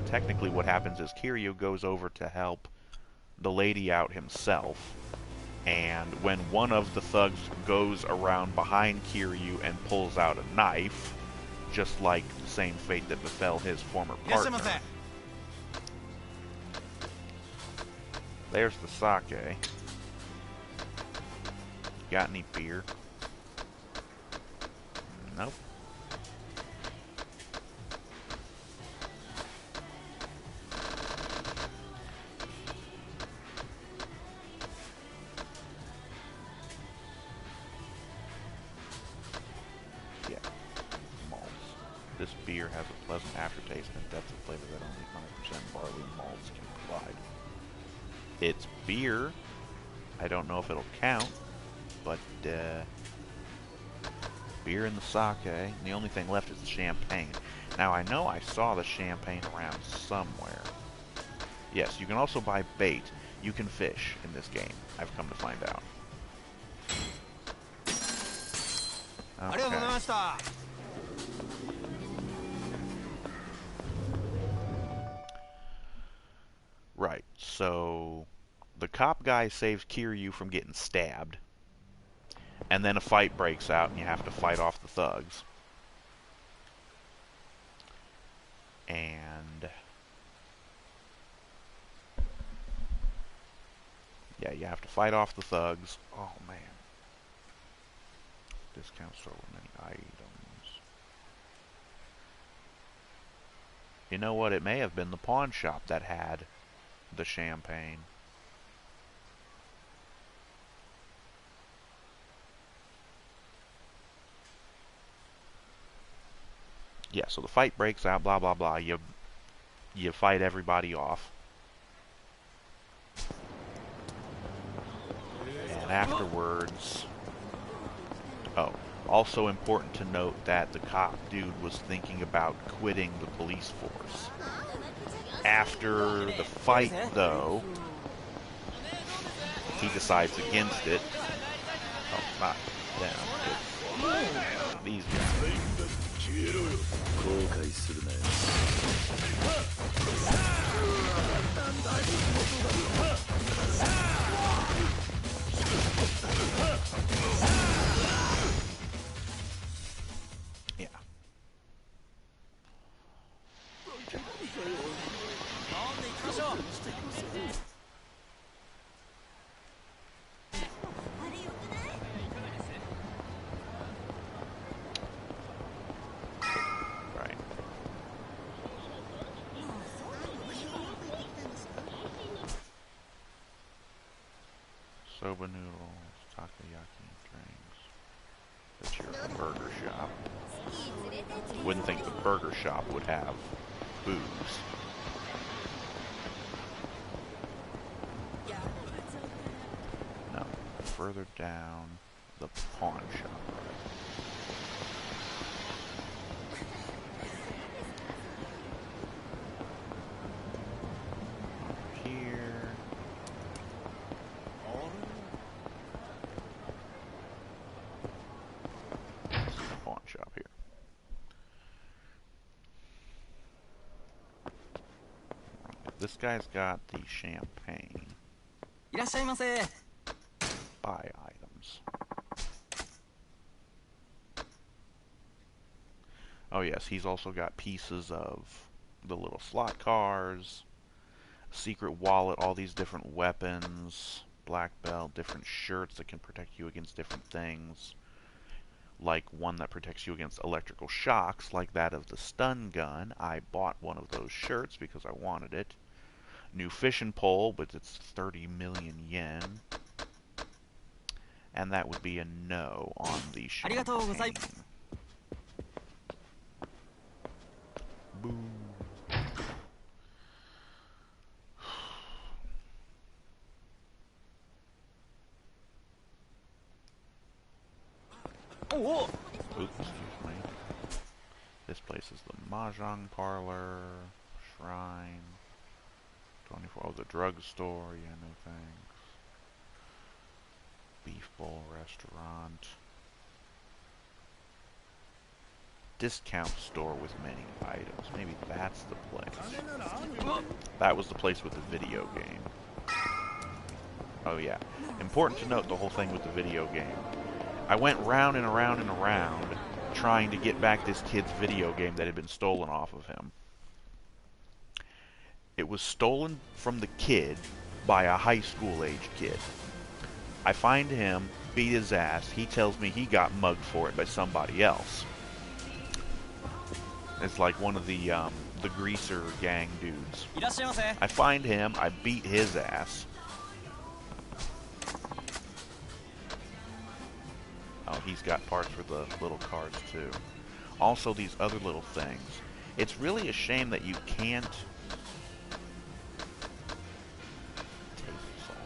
Technically what happens is Kiryu goes over to help the lady out himself, and when one of the thugs goes around behind Kiryu and pulls out a knife, just like the same fate that befell his former partner. There's the sake. Got any beer? Nope. beer has a pleasant aftertaste and depth of flavor that only 100% barley malts can provide. It's beer. I don't know if it'll count, but beer and the sake. And the only thing left is the champagne. Now I know I saw the champagne around somewhere. Yes, you can also buy bait. You can fish in this game. I've come to find out. Okay. Right, so the cop guy saves Kiryu from getting stabbed, and then a fight breaks out and you have to fight off the thugs. And yeah, you have to fight off the thugs. Oh man. Discount store with many items. You know what? It may have been the pawn shop that had the champagne. Yeah, so the fight breaks out, blah blah blah. You fight everybody off. And afterwards, oh, also important to note that the cop dude was thinking about quitting the police force. After the fight, though, he decides against it. Oh, not them. It's these guys. Yeah. Right. Soba noodles, takoyaki drinks. That's your burger shop. Wouldn't think the burger shop would have booze. No. Further down, the pawn shop. Over here. This is the pawn shop here. This guy's got the champagne. Buy items. Oh yes, he's also got pieces of the little slot cars, secret wallet, all these different weapons, black belt, different shirts that can protect you against different things. Like one that protects you against electrical shocks, like that of the stun gun. I bought one of those shirts because I wanted it. New fishing pole, but it's 30 million yen. And that would be a no on the champagne. Boo. Oops, excuse me. This place is the Mahjong Parlor, Shrine, 24, oh, the drugstore, yeah, no thanks. Beef Bowl Restaurant. Discount store with many items. Maybe that's the place. That was the place with the video game. Oh yeah. Important to note the whole thing with the video game. I went round and around and around trying to get back this kid's video game that had been stolen off of him. It was stolen from the kid by a high school age kid. I find him, beat his ass. He tells me he got mugged for it by somebody else. It's like one of the greaser gang dudes. I find him, I beat his ass. Oh, he's got parts for the little cars too. Also these other little things. It's really a shame that you can't table salt.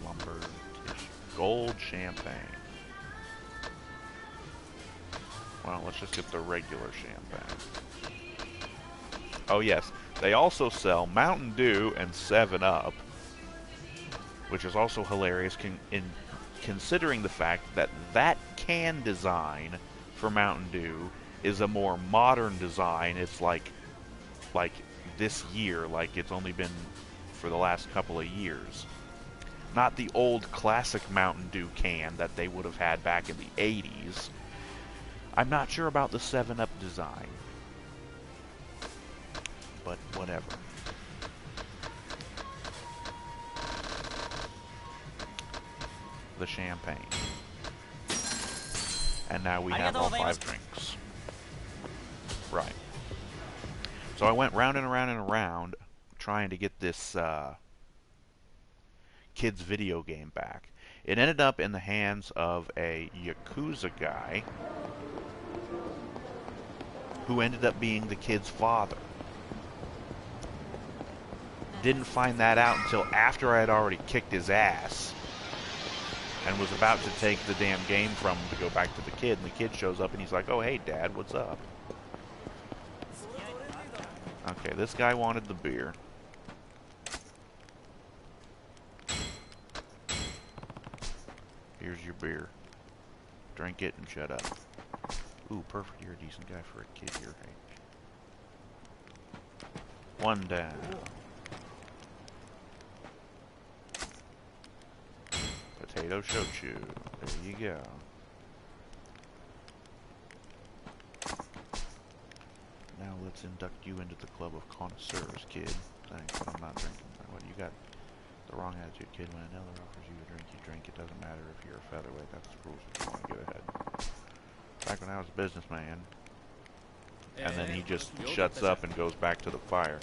Lumber, tissue, gold champagne. Well, let's just get the regular champagne. Oh yes, they also sell Mountain Dew and 7-Up, which is also hilarious considering the fact that that can design for Mountain Dew is a more modern design. It's like this year, like it's only been for the last couple of years. Not the old classic Mountain Dew can that they would have had back in the 80s. I'm not sure about the 7-Up design, but whatever. The champagne. And now we have all 5 drinks. Right. So I went round and around and around trying to get this kid's video game back. It ended up in the hands of a Yakuza guy who ended up being the kid's father. Didn't find that out until after I had already kicked his ass and was about to take the damn game from him to go back to the kid, and the kid shows up and he's like, "Oh, hey Dad, what's up?" Okay, this guy wanted the beer. Here's your beer. Drink it and shut up. Ooh, perfect. You're a decent guy for a kid your age. One down. Potato shochu. There you go. Now let's induct you into the club of connoisseurs, kid. Thanks, I'm not drinking. What, you got the wrong attitude, kid. When another offers you a drink, you drink. It doesn't matter if you're a featherweight. That's the rules. If you want to get ahead. Back when I was a businessman. And then he just shuts up and goes back to the fire.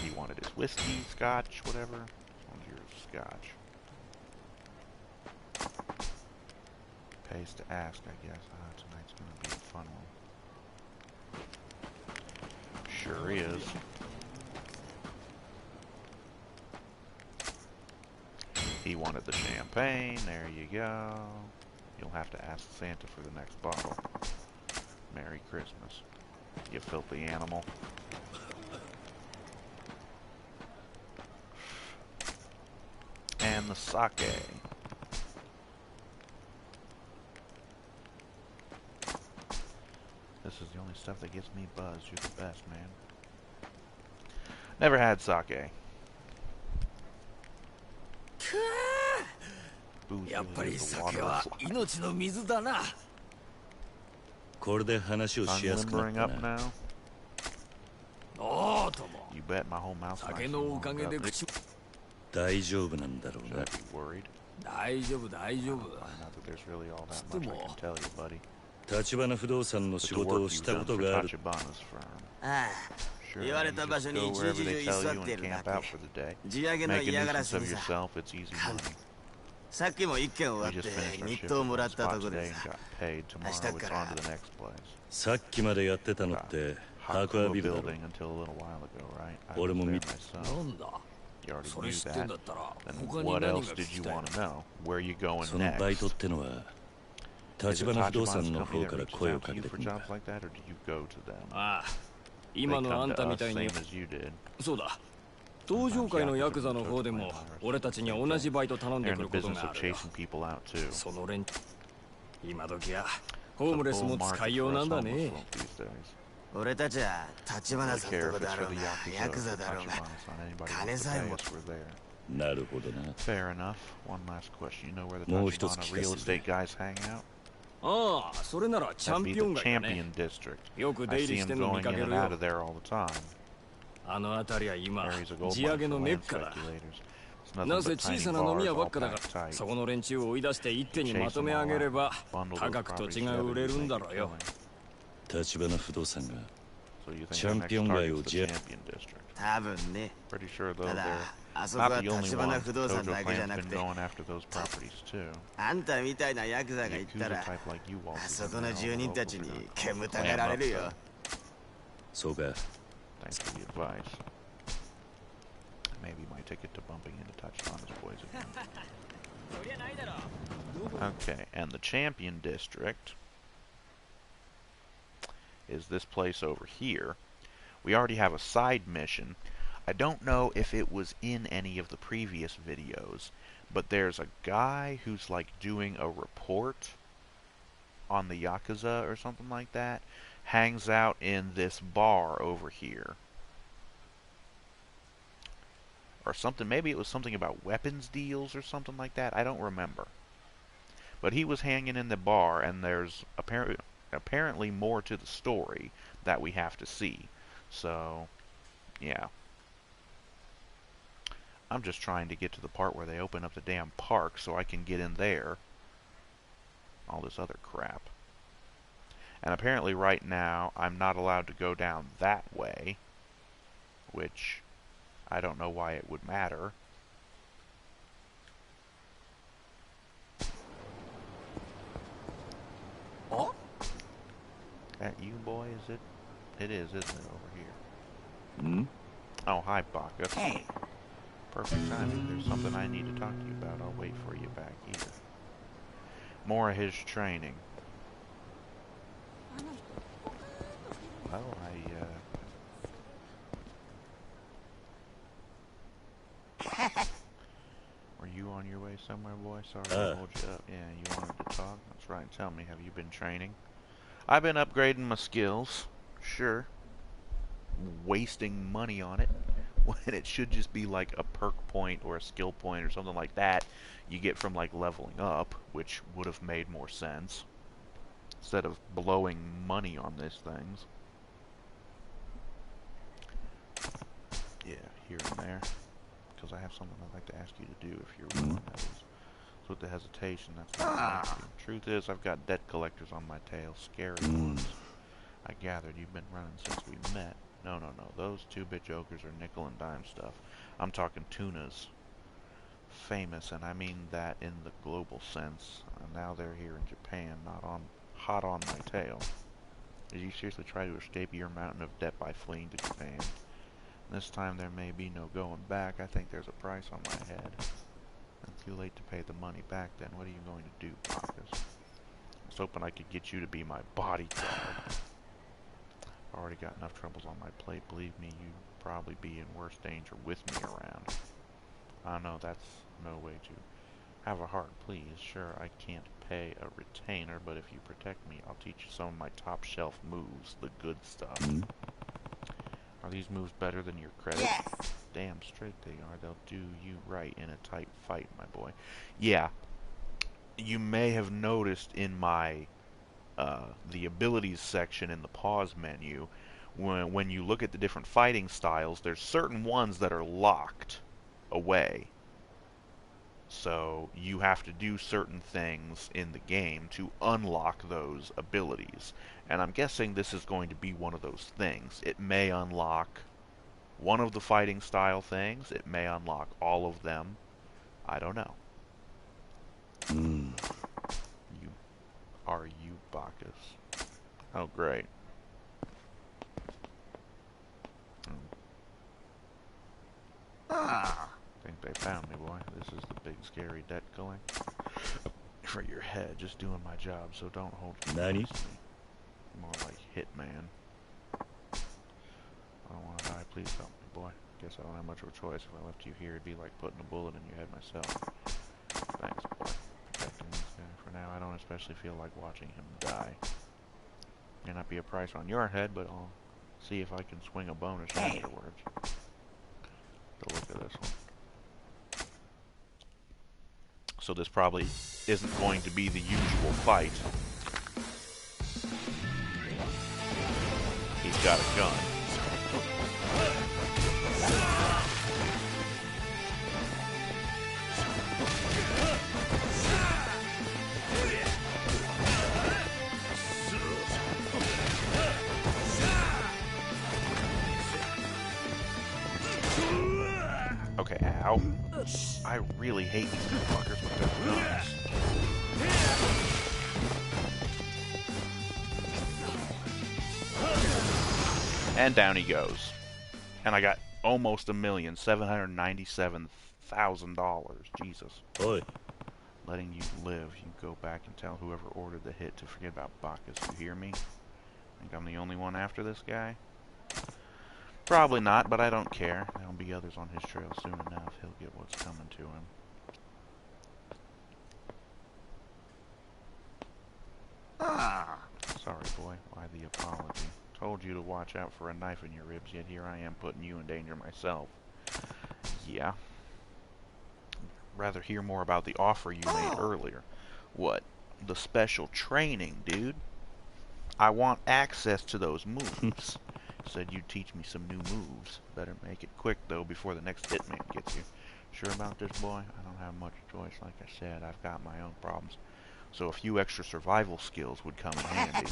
He wanted his whiskey, scotch, whatever. This one's your scotch. Pays to ask, I guess. Tonight's gonna be a fun one. Sure is. He wanted the champagne. There you go. You'll have to ask Santa for the next bottle. Merry Christmas, you filthy animal. And the sake. This is the only stuff that gets me buzzed. You're the best, man. Never had sake.やっぱり酒は命の水だな。これで話をしやすくなったな。おおとも。You bet my whole mouth. 酒のおかげで口。大丈夫なんだろうな。大丈夫大丈夫。つっても。立花不動産の仕事をしたことがある。ああ。言われた場所に一日中居座っているだけ。地上げの嫌がらせにさ。さっきも一件終わって日当もらったとこでさ。明日から。さっきまでやってたのって白亜ビルだろ。俺も見た。なんだ。それ知ってんだったら他に何が聞きたいの。そのバイトってのは立花不動産の方から声をかけてくんだ。ああ。今のあんたみたいに。そうだ。登場界のヤクザの方でも俺たちに同じバイト頼んでくることがあるよ。その連今時はホームレスも使いようなんだね。俺たちは立花さんとこだろうがヤクザだろうが金さえも。なるほどな。もう一つ聞かせて。ああ、それならチャンピオン街だね。よく出入りしてんの見かけるよ。あの辺りは今、地上げのメッカだ。なんせ小さな飲み屋ばっかだから、そこの連中を追い出して一手にまとめ上げれば、高く土地が売れるんだろうよ。立花不動産がチャンピオン街を多分ね。ただ Not the only one. Tojo clan's been going after those properties too. Yakuza type like you all So bad. Thanks for the advice. Maybe my ticket to bumping into Tachibana's boys again. Okay, and the Champion District is this place over here. We already have a side mission. I don't know if it was in any of the previous videos, but there's a guy who's like doing a report on the Yakuza or something like that. Hangs out in this bar over here. Or something, maybe it was something about weapons deals or something like that. I don't remember. But he was hanging in the bar, and there's apparently more to the story that we have to see. So, yeah. I'm just trying to get to the part where they open up the damn park so I can get in there. All this other crap. And apparently right now I'm not allowed to go down that way, which I don't know why it would matter. Oh? That you, boy, is it? It is, isn't it, over here? Hmm? Oh, hi, Baka. Hey. Perfect timing. There's something I need to talk to you about. I'll wait for you back here. More of his training. Well, Were you on your way somewhere, boy? Sorry to hold you up. Yeah, you wanted to talk? That's right. Tell me, have you been training? I've been upgrading my skills. Sure. Wasting money on it. When it should just be like a perk point or a skill point or something like that you get from like leveling up, which would have made more sense. Instead of blowing money on these things. Yeah, here and there. Because I have something I'd like to ask you to do if you're willing. That is. So with the hesitation, that's what I'm asking. Truth is, I've got debt collectors on my tail. Scary ones. I gathered you've been running since we met. No. Those 2-bit jokers are nickel and dime stuff. I'm talking tunas. Famous, and I mean that in the global sense. Now they're here in Japan, hot on my tail. Did you seriously try to escape your mountain of debt by fleeing to Japan? This time there may be no going back. I think there's a price on my head. It's too late to pay the money back then. What are you going to do, Marcus? I was hoping I could get you to be my bodyguard. I've already got enough troubles on my plate. Believe me, you'd probably be in worse danger with me around. I know that's no way to have a heart, please. Sure, I can't pay a retainer, but if you protect me, I'll teach you some of my top shelf moves, the good stuff. Are these moves better than your credit? Yes. Damn straight they are. They'll do you right in a tight fight, my boy. Yeah. You may have noticed in my the abilities section in the pause menu, when you look at the different fighting styles, there's certain ones that are locked away. So you have to do certain things in the game to unlock those abilities. And I'm guessing this is going to be one of those things. It may unlock one of the fighting style things. It may unlock all of them. I don't know. Are you Bacchus? Oh, great. I think they found me, boy. This is the big scary debt collector. For your head, just doing my job, so don't hold me against me. More like Hitman. I don't want to die. Please help me, boy. Guess I don't have much of a choice. If I left you here, it'd be like putting a bullet in your head myself. Thanks, boy. Protecting this guy. For now, I don't especially feel like watching him die. May not be a price on your head, but I'll see if I can swing a bonus afterwards. The look of this one. So this probably isn't going to be the usual fight. He's got a gun. Okay, ow. Ow. I really hate these motherfuckers with their guns. And down he goes. And I got almost $1,797,000. Jesus. Oi. Letting you live. You go back and tell whoever ordered the hit to forget about Bacchus. You hear me? Think I'm the only one after this guy? Probably not, but I don't care. There'll be others on his trail soon enough. He'll get what's coming to him. Sorry, boy. Why the apology? Told you to watch out for a knife in your ribs, yet here I am putting you in danger myself. Yeah. Rather hear more about the offer you made earlier. What? The special training, dude. I want access to those moves. Said you'd teach me some new moves. Better make it quick, though, before the next hitman gets you. Sure about this, boy? I don't have much choice. Like I said, I've got my own problems. So a few extra survival skills would come in handy.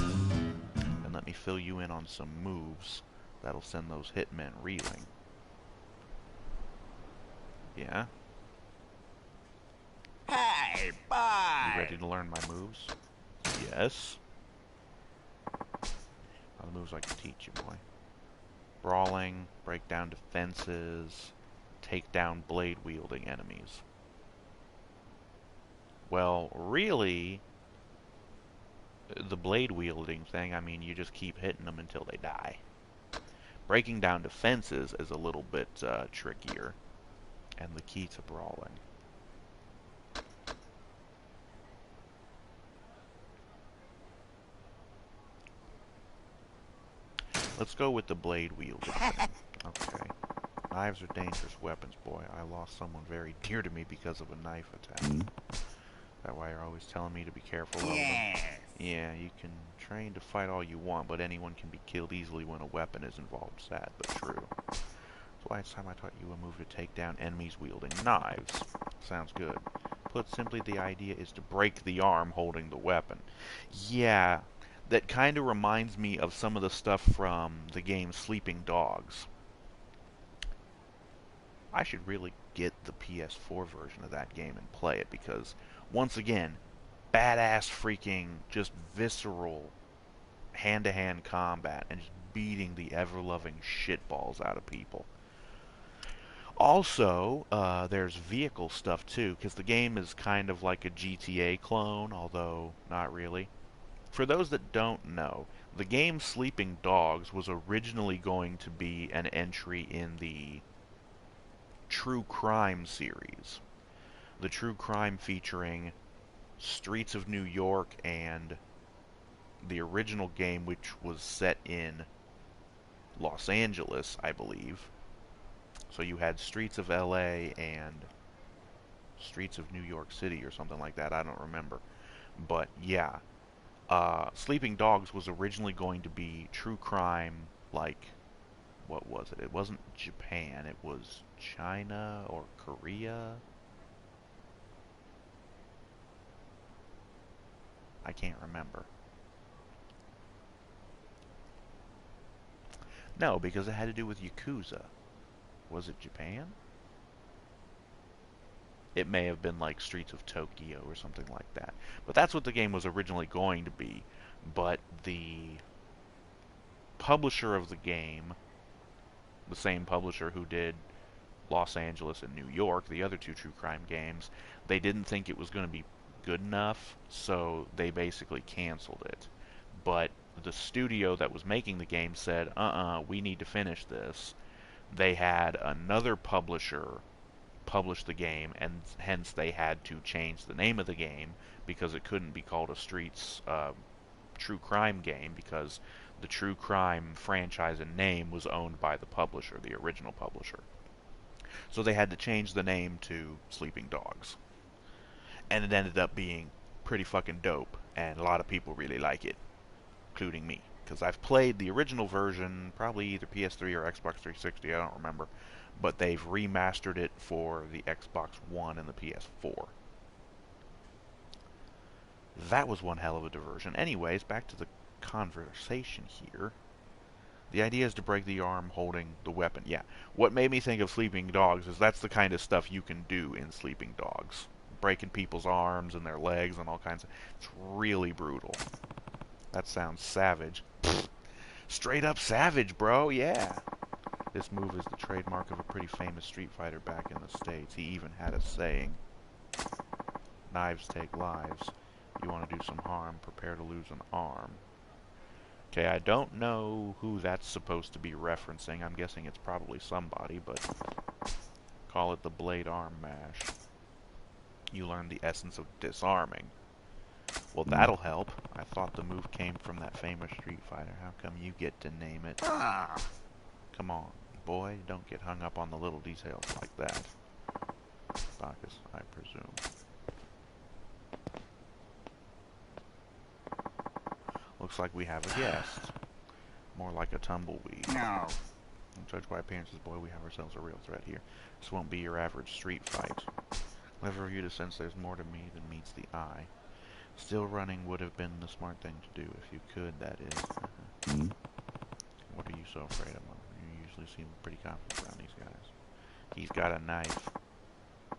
And let me fill you in on some moves that'll send those hitmen reeling. Yeah? Hey, bye! You ready to learn my moves? Yes. The moves I can teach you, boy. Brawling, break down defenses, take down blade-wielding enemies. Well, really, the blade-wielding thing, I mean, you just keep hitting them until they die. Breaking down defenses is a little bit trickier, and the key to brawling. Let's go with the blade wielding thing. Okay. Knives are dangerous weapons, boy. I lost someone very dear to me because of a knife attack. That why you're always telling me to be careful of them. Yeah, you can train to fight all you want, but anyone can be killed easily when a weapon is involved. Sad, but true. That's why it's time I taught you a move to take down enemies wielding knives. Sounds good. Put simply, the idea is to break the arm holding the weapon. Yeah. That kind of reminds me of some of the stuff from the game Sleeping Dogs. I should really get the PS4 version of that game and play it because, once again, badass freaking, just visceral, hand-to-hand combat and just beating the ever-loving shitballs out of people. Also, there's vehicle stuff too, because the game is kind of like a GTA clone, although not really. For those that don't know, the game Sleeping Dogs was originally going to be an entry in the True Crime series. The True Crime featuring Streets of New York and the original game, which was set in Los Angeles, I believe. So you had Streets of LA and Streets of New York City or something like that. I don't remember. But yeah. Sleeping Dogs was originally going to be true crime, like, what was it? It wasn't Japan, it was China or Korea? I can't remember. No, because it had to do with Yakuza. Was it Japan? It may have been like Streets of Tokyo or something like that. But that's what the game was originally going to be. But the publisher of the game, the same publisher who did Los Angeles and New York, the other two true crime games, they didn't think it was going to be good enough, so they basically canceled it. But the studio that was making the game said, we need to finish this. They had another publisher publish the game, and hence they had to change the name of the game because it couldn't be called a Streets True Crime game because the True Crime franchise and name was owned by the publisher, the original publisher. So they had to change the name to Sleeping Dogs. And it ended up being pretty fucking dope, and a lot of people really like it, including me. Because I've played the original version, probably either PS3 or Xbox 360, I don't remember. But they've remastered it for the Xbox One and the PS4. That was one hell of a diversion. Anyways, back to the conversation here. The idea is to break the arm holding the weapon. Yeah. What made me think of Sleeping Dogs is that's the kind of stuff you can do in Sleeping Dogs. Breaking people's arms and their legs and all kinds of... It's really brutal. That sounds savage. Straight up savage, bro. Yeah. This move is the trademark of a pretty famous Street Fighter back in the States. He even had a saying. Knives take lives. You want to do some harm, prepare to lose an arm. Okay, I don't know who that's supposed to be referencing. I'm guessing it's probably somebody, but call it the blade arm mash. You learn the essence of disarming. Well, that'll help. I thought the move came from that famous Street Fighter. How come you get to name it? Come on, boy, don't get hung up on the little details like that. Bacchus, I presume. Looks like we have a guest. More like a tumbleweed. No. Judged by appearances, boy, we have ourselves a real threat here. This won't be your average street fight. Clever of you to sense there's more to me than meets the eye. Still running would have been the smart thing to do, if you could, that is. What are you so afraid of? You usually seem pretty confident around these guys. He's got a knife.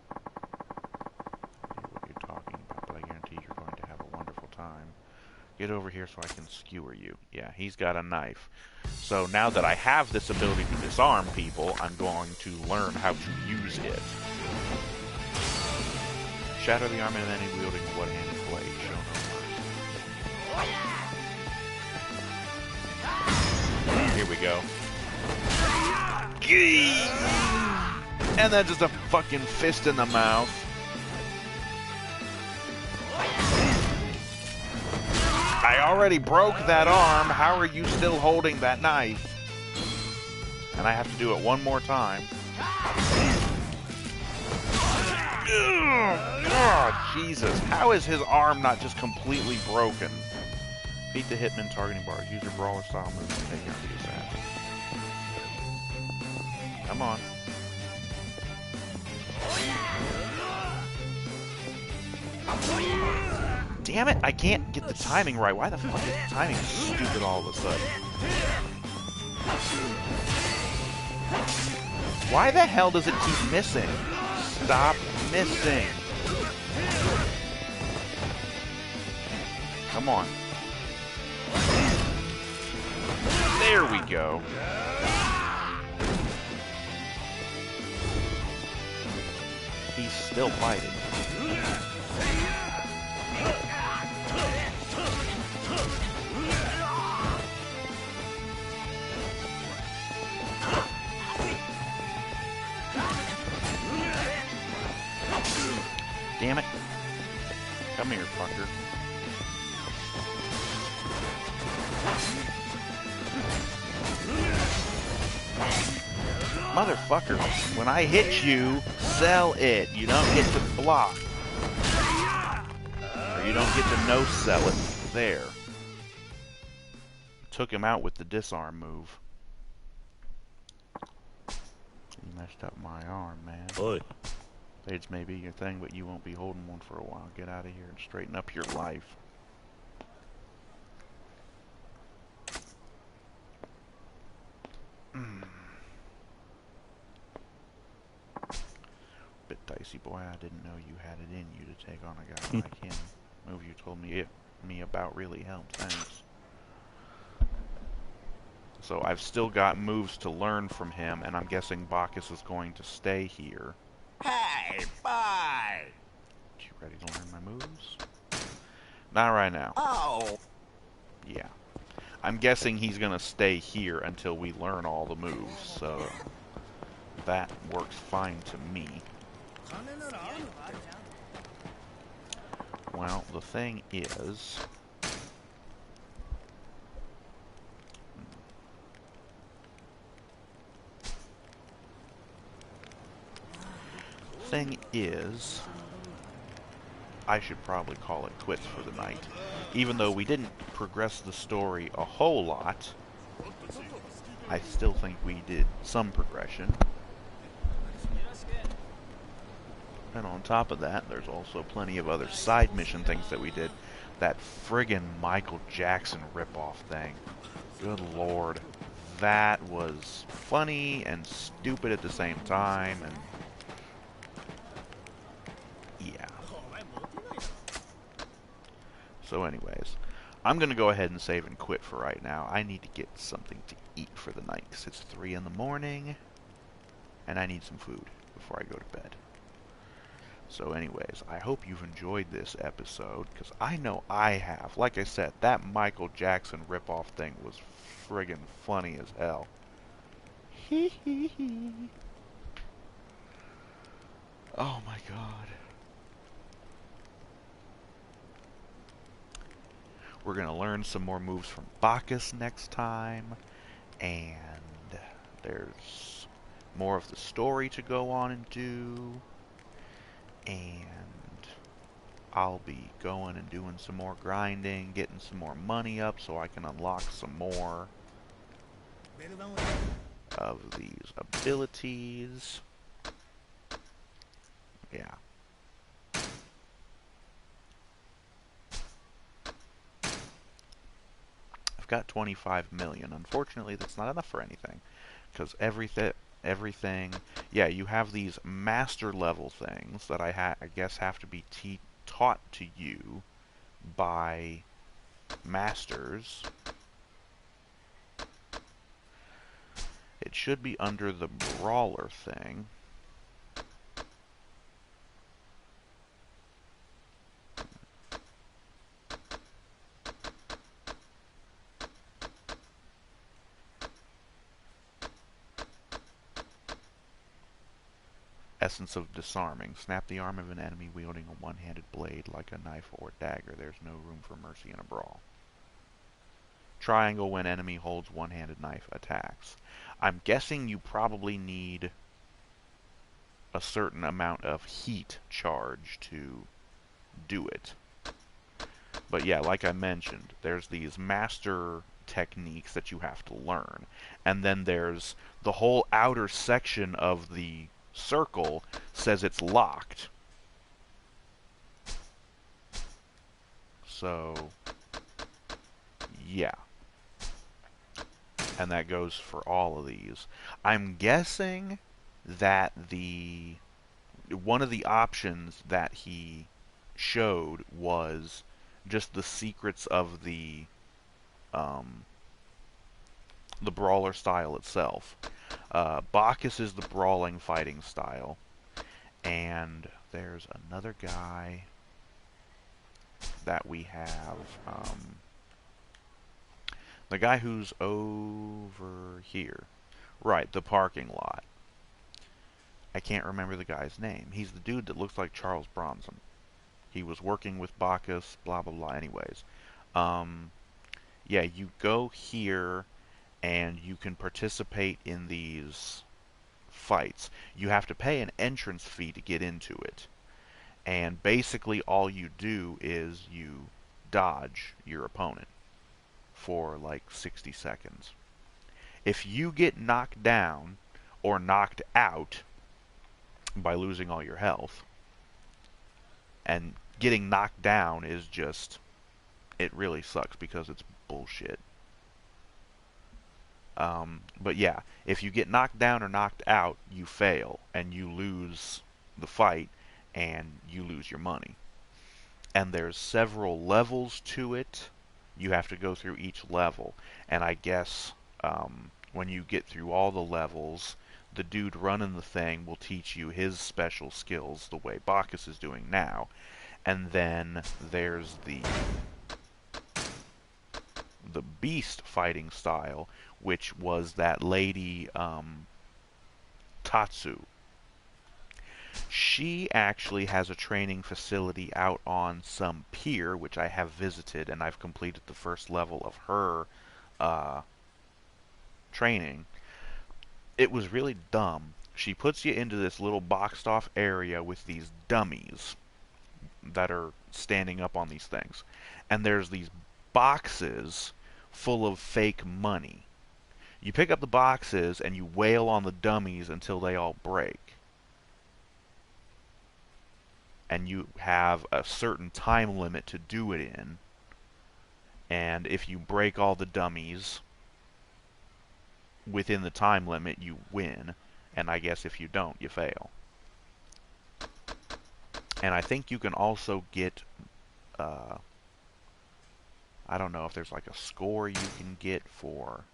I don't know what you're talking about, but I guarantee you're going to have a wonderful time. Get over here so I can skewer you. Yeah, he's got a knife. So now that I have this ability to disarm people, I'm going to learn how to use it. Shatter the arm of an enemy wielding a one-handed blade. Show no mercy. Here we go. And then just a fucking fist in the mouth. I already broke that arm. How are you still holding that knife? And I have to do it one more time. God, Jesus. How is his arm not just completely broken? Beat the hitman targeting bars. Use your brawler style move to take out the assassin. Come on. Damn it, I can't get the timing right. Why the fuck is the timing stupid all of a sudden? Why the hell does it keep missing? Stop missing. Come on. There we go. He's still fighting. Damn it. Come here, fucker. Motherfucker, when I hit you, sell it. You don't get to block. Or you don't get to no-sell it. There. Took him out with the disarm move. You messed up my arm, man. Oi. Blades may be your thing, but you won't be holding one for a while. Get out of here and straighten up your life. Bit dicey, boy. I didn't know you had it in you to take on a guy like him. Move you told me about really helped. Thanks. So I've still got moves to learn from him, and I'm guessing Bacchus is going to stay here. Hey, bye! You ready to learn my moves? Not right now. Oh! Yeah. I'm guessing he's going to stay here until we learn all the moves, so that works fine to me. Well, the thing is... I should probably call it quits for the night. Even though we didn't progress the story a whole lot, I still think we did some progression. And on top of that, there's also plenty of other side mission things that we did. That friggin' Michael Jackson ripoff thing. Good lord. that was funny and stupid at the same time, and yeah. So anyways, I'm going to go ahead and save and quit for right now. I need to get something to eat for the night, because it's 3 in the morning, and I need some food before I go to bed. So anyways, I hope you've enjoyed this episode, because I know I have. Like I said, that Michael Jackson ripoff thing was friggin' funny as hell. Hee hee hee. Oh my god. We're going to learn some more moves from Bacchus next time, and there's more of the story to go on and do, and I'll be going and doing some more grinding, getting some more money up so I can unlock some more of these abilities. Yeah. I've got 25 million. Unfortunately, that's not enough for anything, because everything, yeah, you have these master level things that I guess have to be taught to you by masters. It should be under the brawler thing. Essence of disarming. Snap the arm of an enemy wielding a one-handed blade like a knife or dagger. There's no room for mercy in a brawl. Triangle when enemy holds one-handed knife attacks. I'm guessing you probably need a certain amount of heat charge to do it. But yeah, like I mentioned, there's these master techniques that you have to learn. And then there's the whole outer section of the circle says it's locked. So, yeah. And that goes for all of these. I'm guessing that one of the options that he showed was just the secrets of the brawler style itself. Bacchus is the brawling fighting style, and there's another guy that we have, the guy who's over here, right, the parking lot. I can't remember the guy's name. He's the dude that looks like Charles Bronson. He was working with Bacchus, blah blah blah. Anyways, yeah, you go here and you can participate in these fights. You have to pay an entrance fee to get into it. And basically all you do is you dodge your opponent for like 60 seconds. If you get knocked down or knocked out by losing all your health, and getting knocked down is just, it really sucks because it's bullshit. But yeah, if you get knocked down or knocked out, you fail, and you lose the fight, and you lose your money. And there's several levels to it. You have to go through each level, and I guess when you get through all the levels, the dude running the thing will teach you his special skills the way Bacchus is doing now. And then there's the beast fighting style, which was that lady Tatsu. She actually has a training facility out on some pier, which I have visited, and I've completed the first level of her training. It was really dumb. She puts you into this little boxed off area with these dummies that are standing up on these things. And there's these boxes full of fake money. You pick up the boxes and you wail on the dummies until they all break. And you have a certain time limit to do it in. And if you break all the dummies, within the time limit, you win. And I guess if you don't, you fail. And I think you can also get, I don't know if there's like a score you can get for...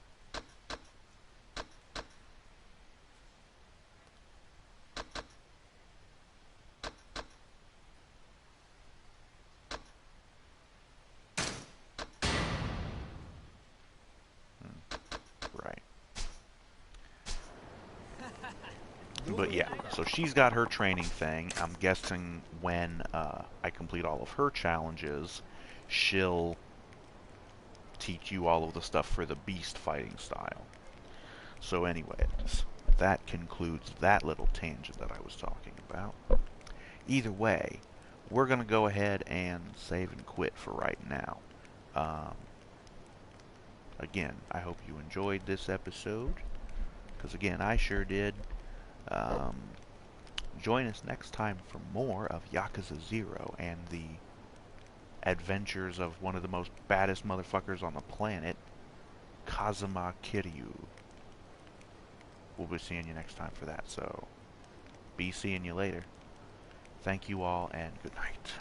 Right. But yeah, so she's got her training thing. I'm guessing when I complete all of her challenges, she'll teach you all of the stuff for the beast fighting style. So anyways, that concludes that little tangent that I was talking about. Either way, we're going to go ahead and save and quit for right now. Again, I hope you enjoyed this episode, because again, I sure did. Join us next time for more of Yakuza 0 and the adventures of one of the most baddest motherfuckers on the planet, Kazuma Kiryu. We'll be seeing you next time for that, so be seeing you later. Thank you all, and good night.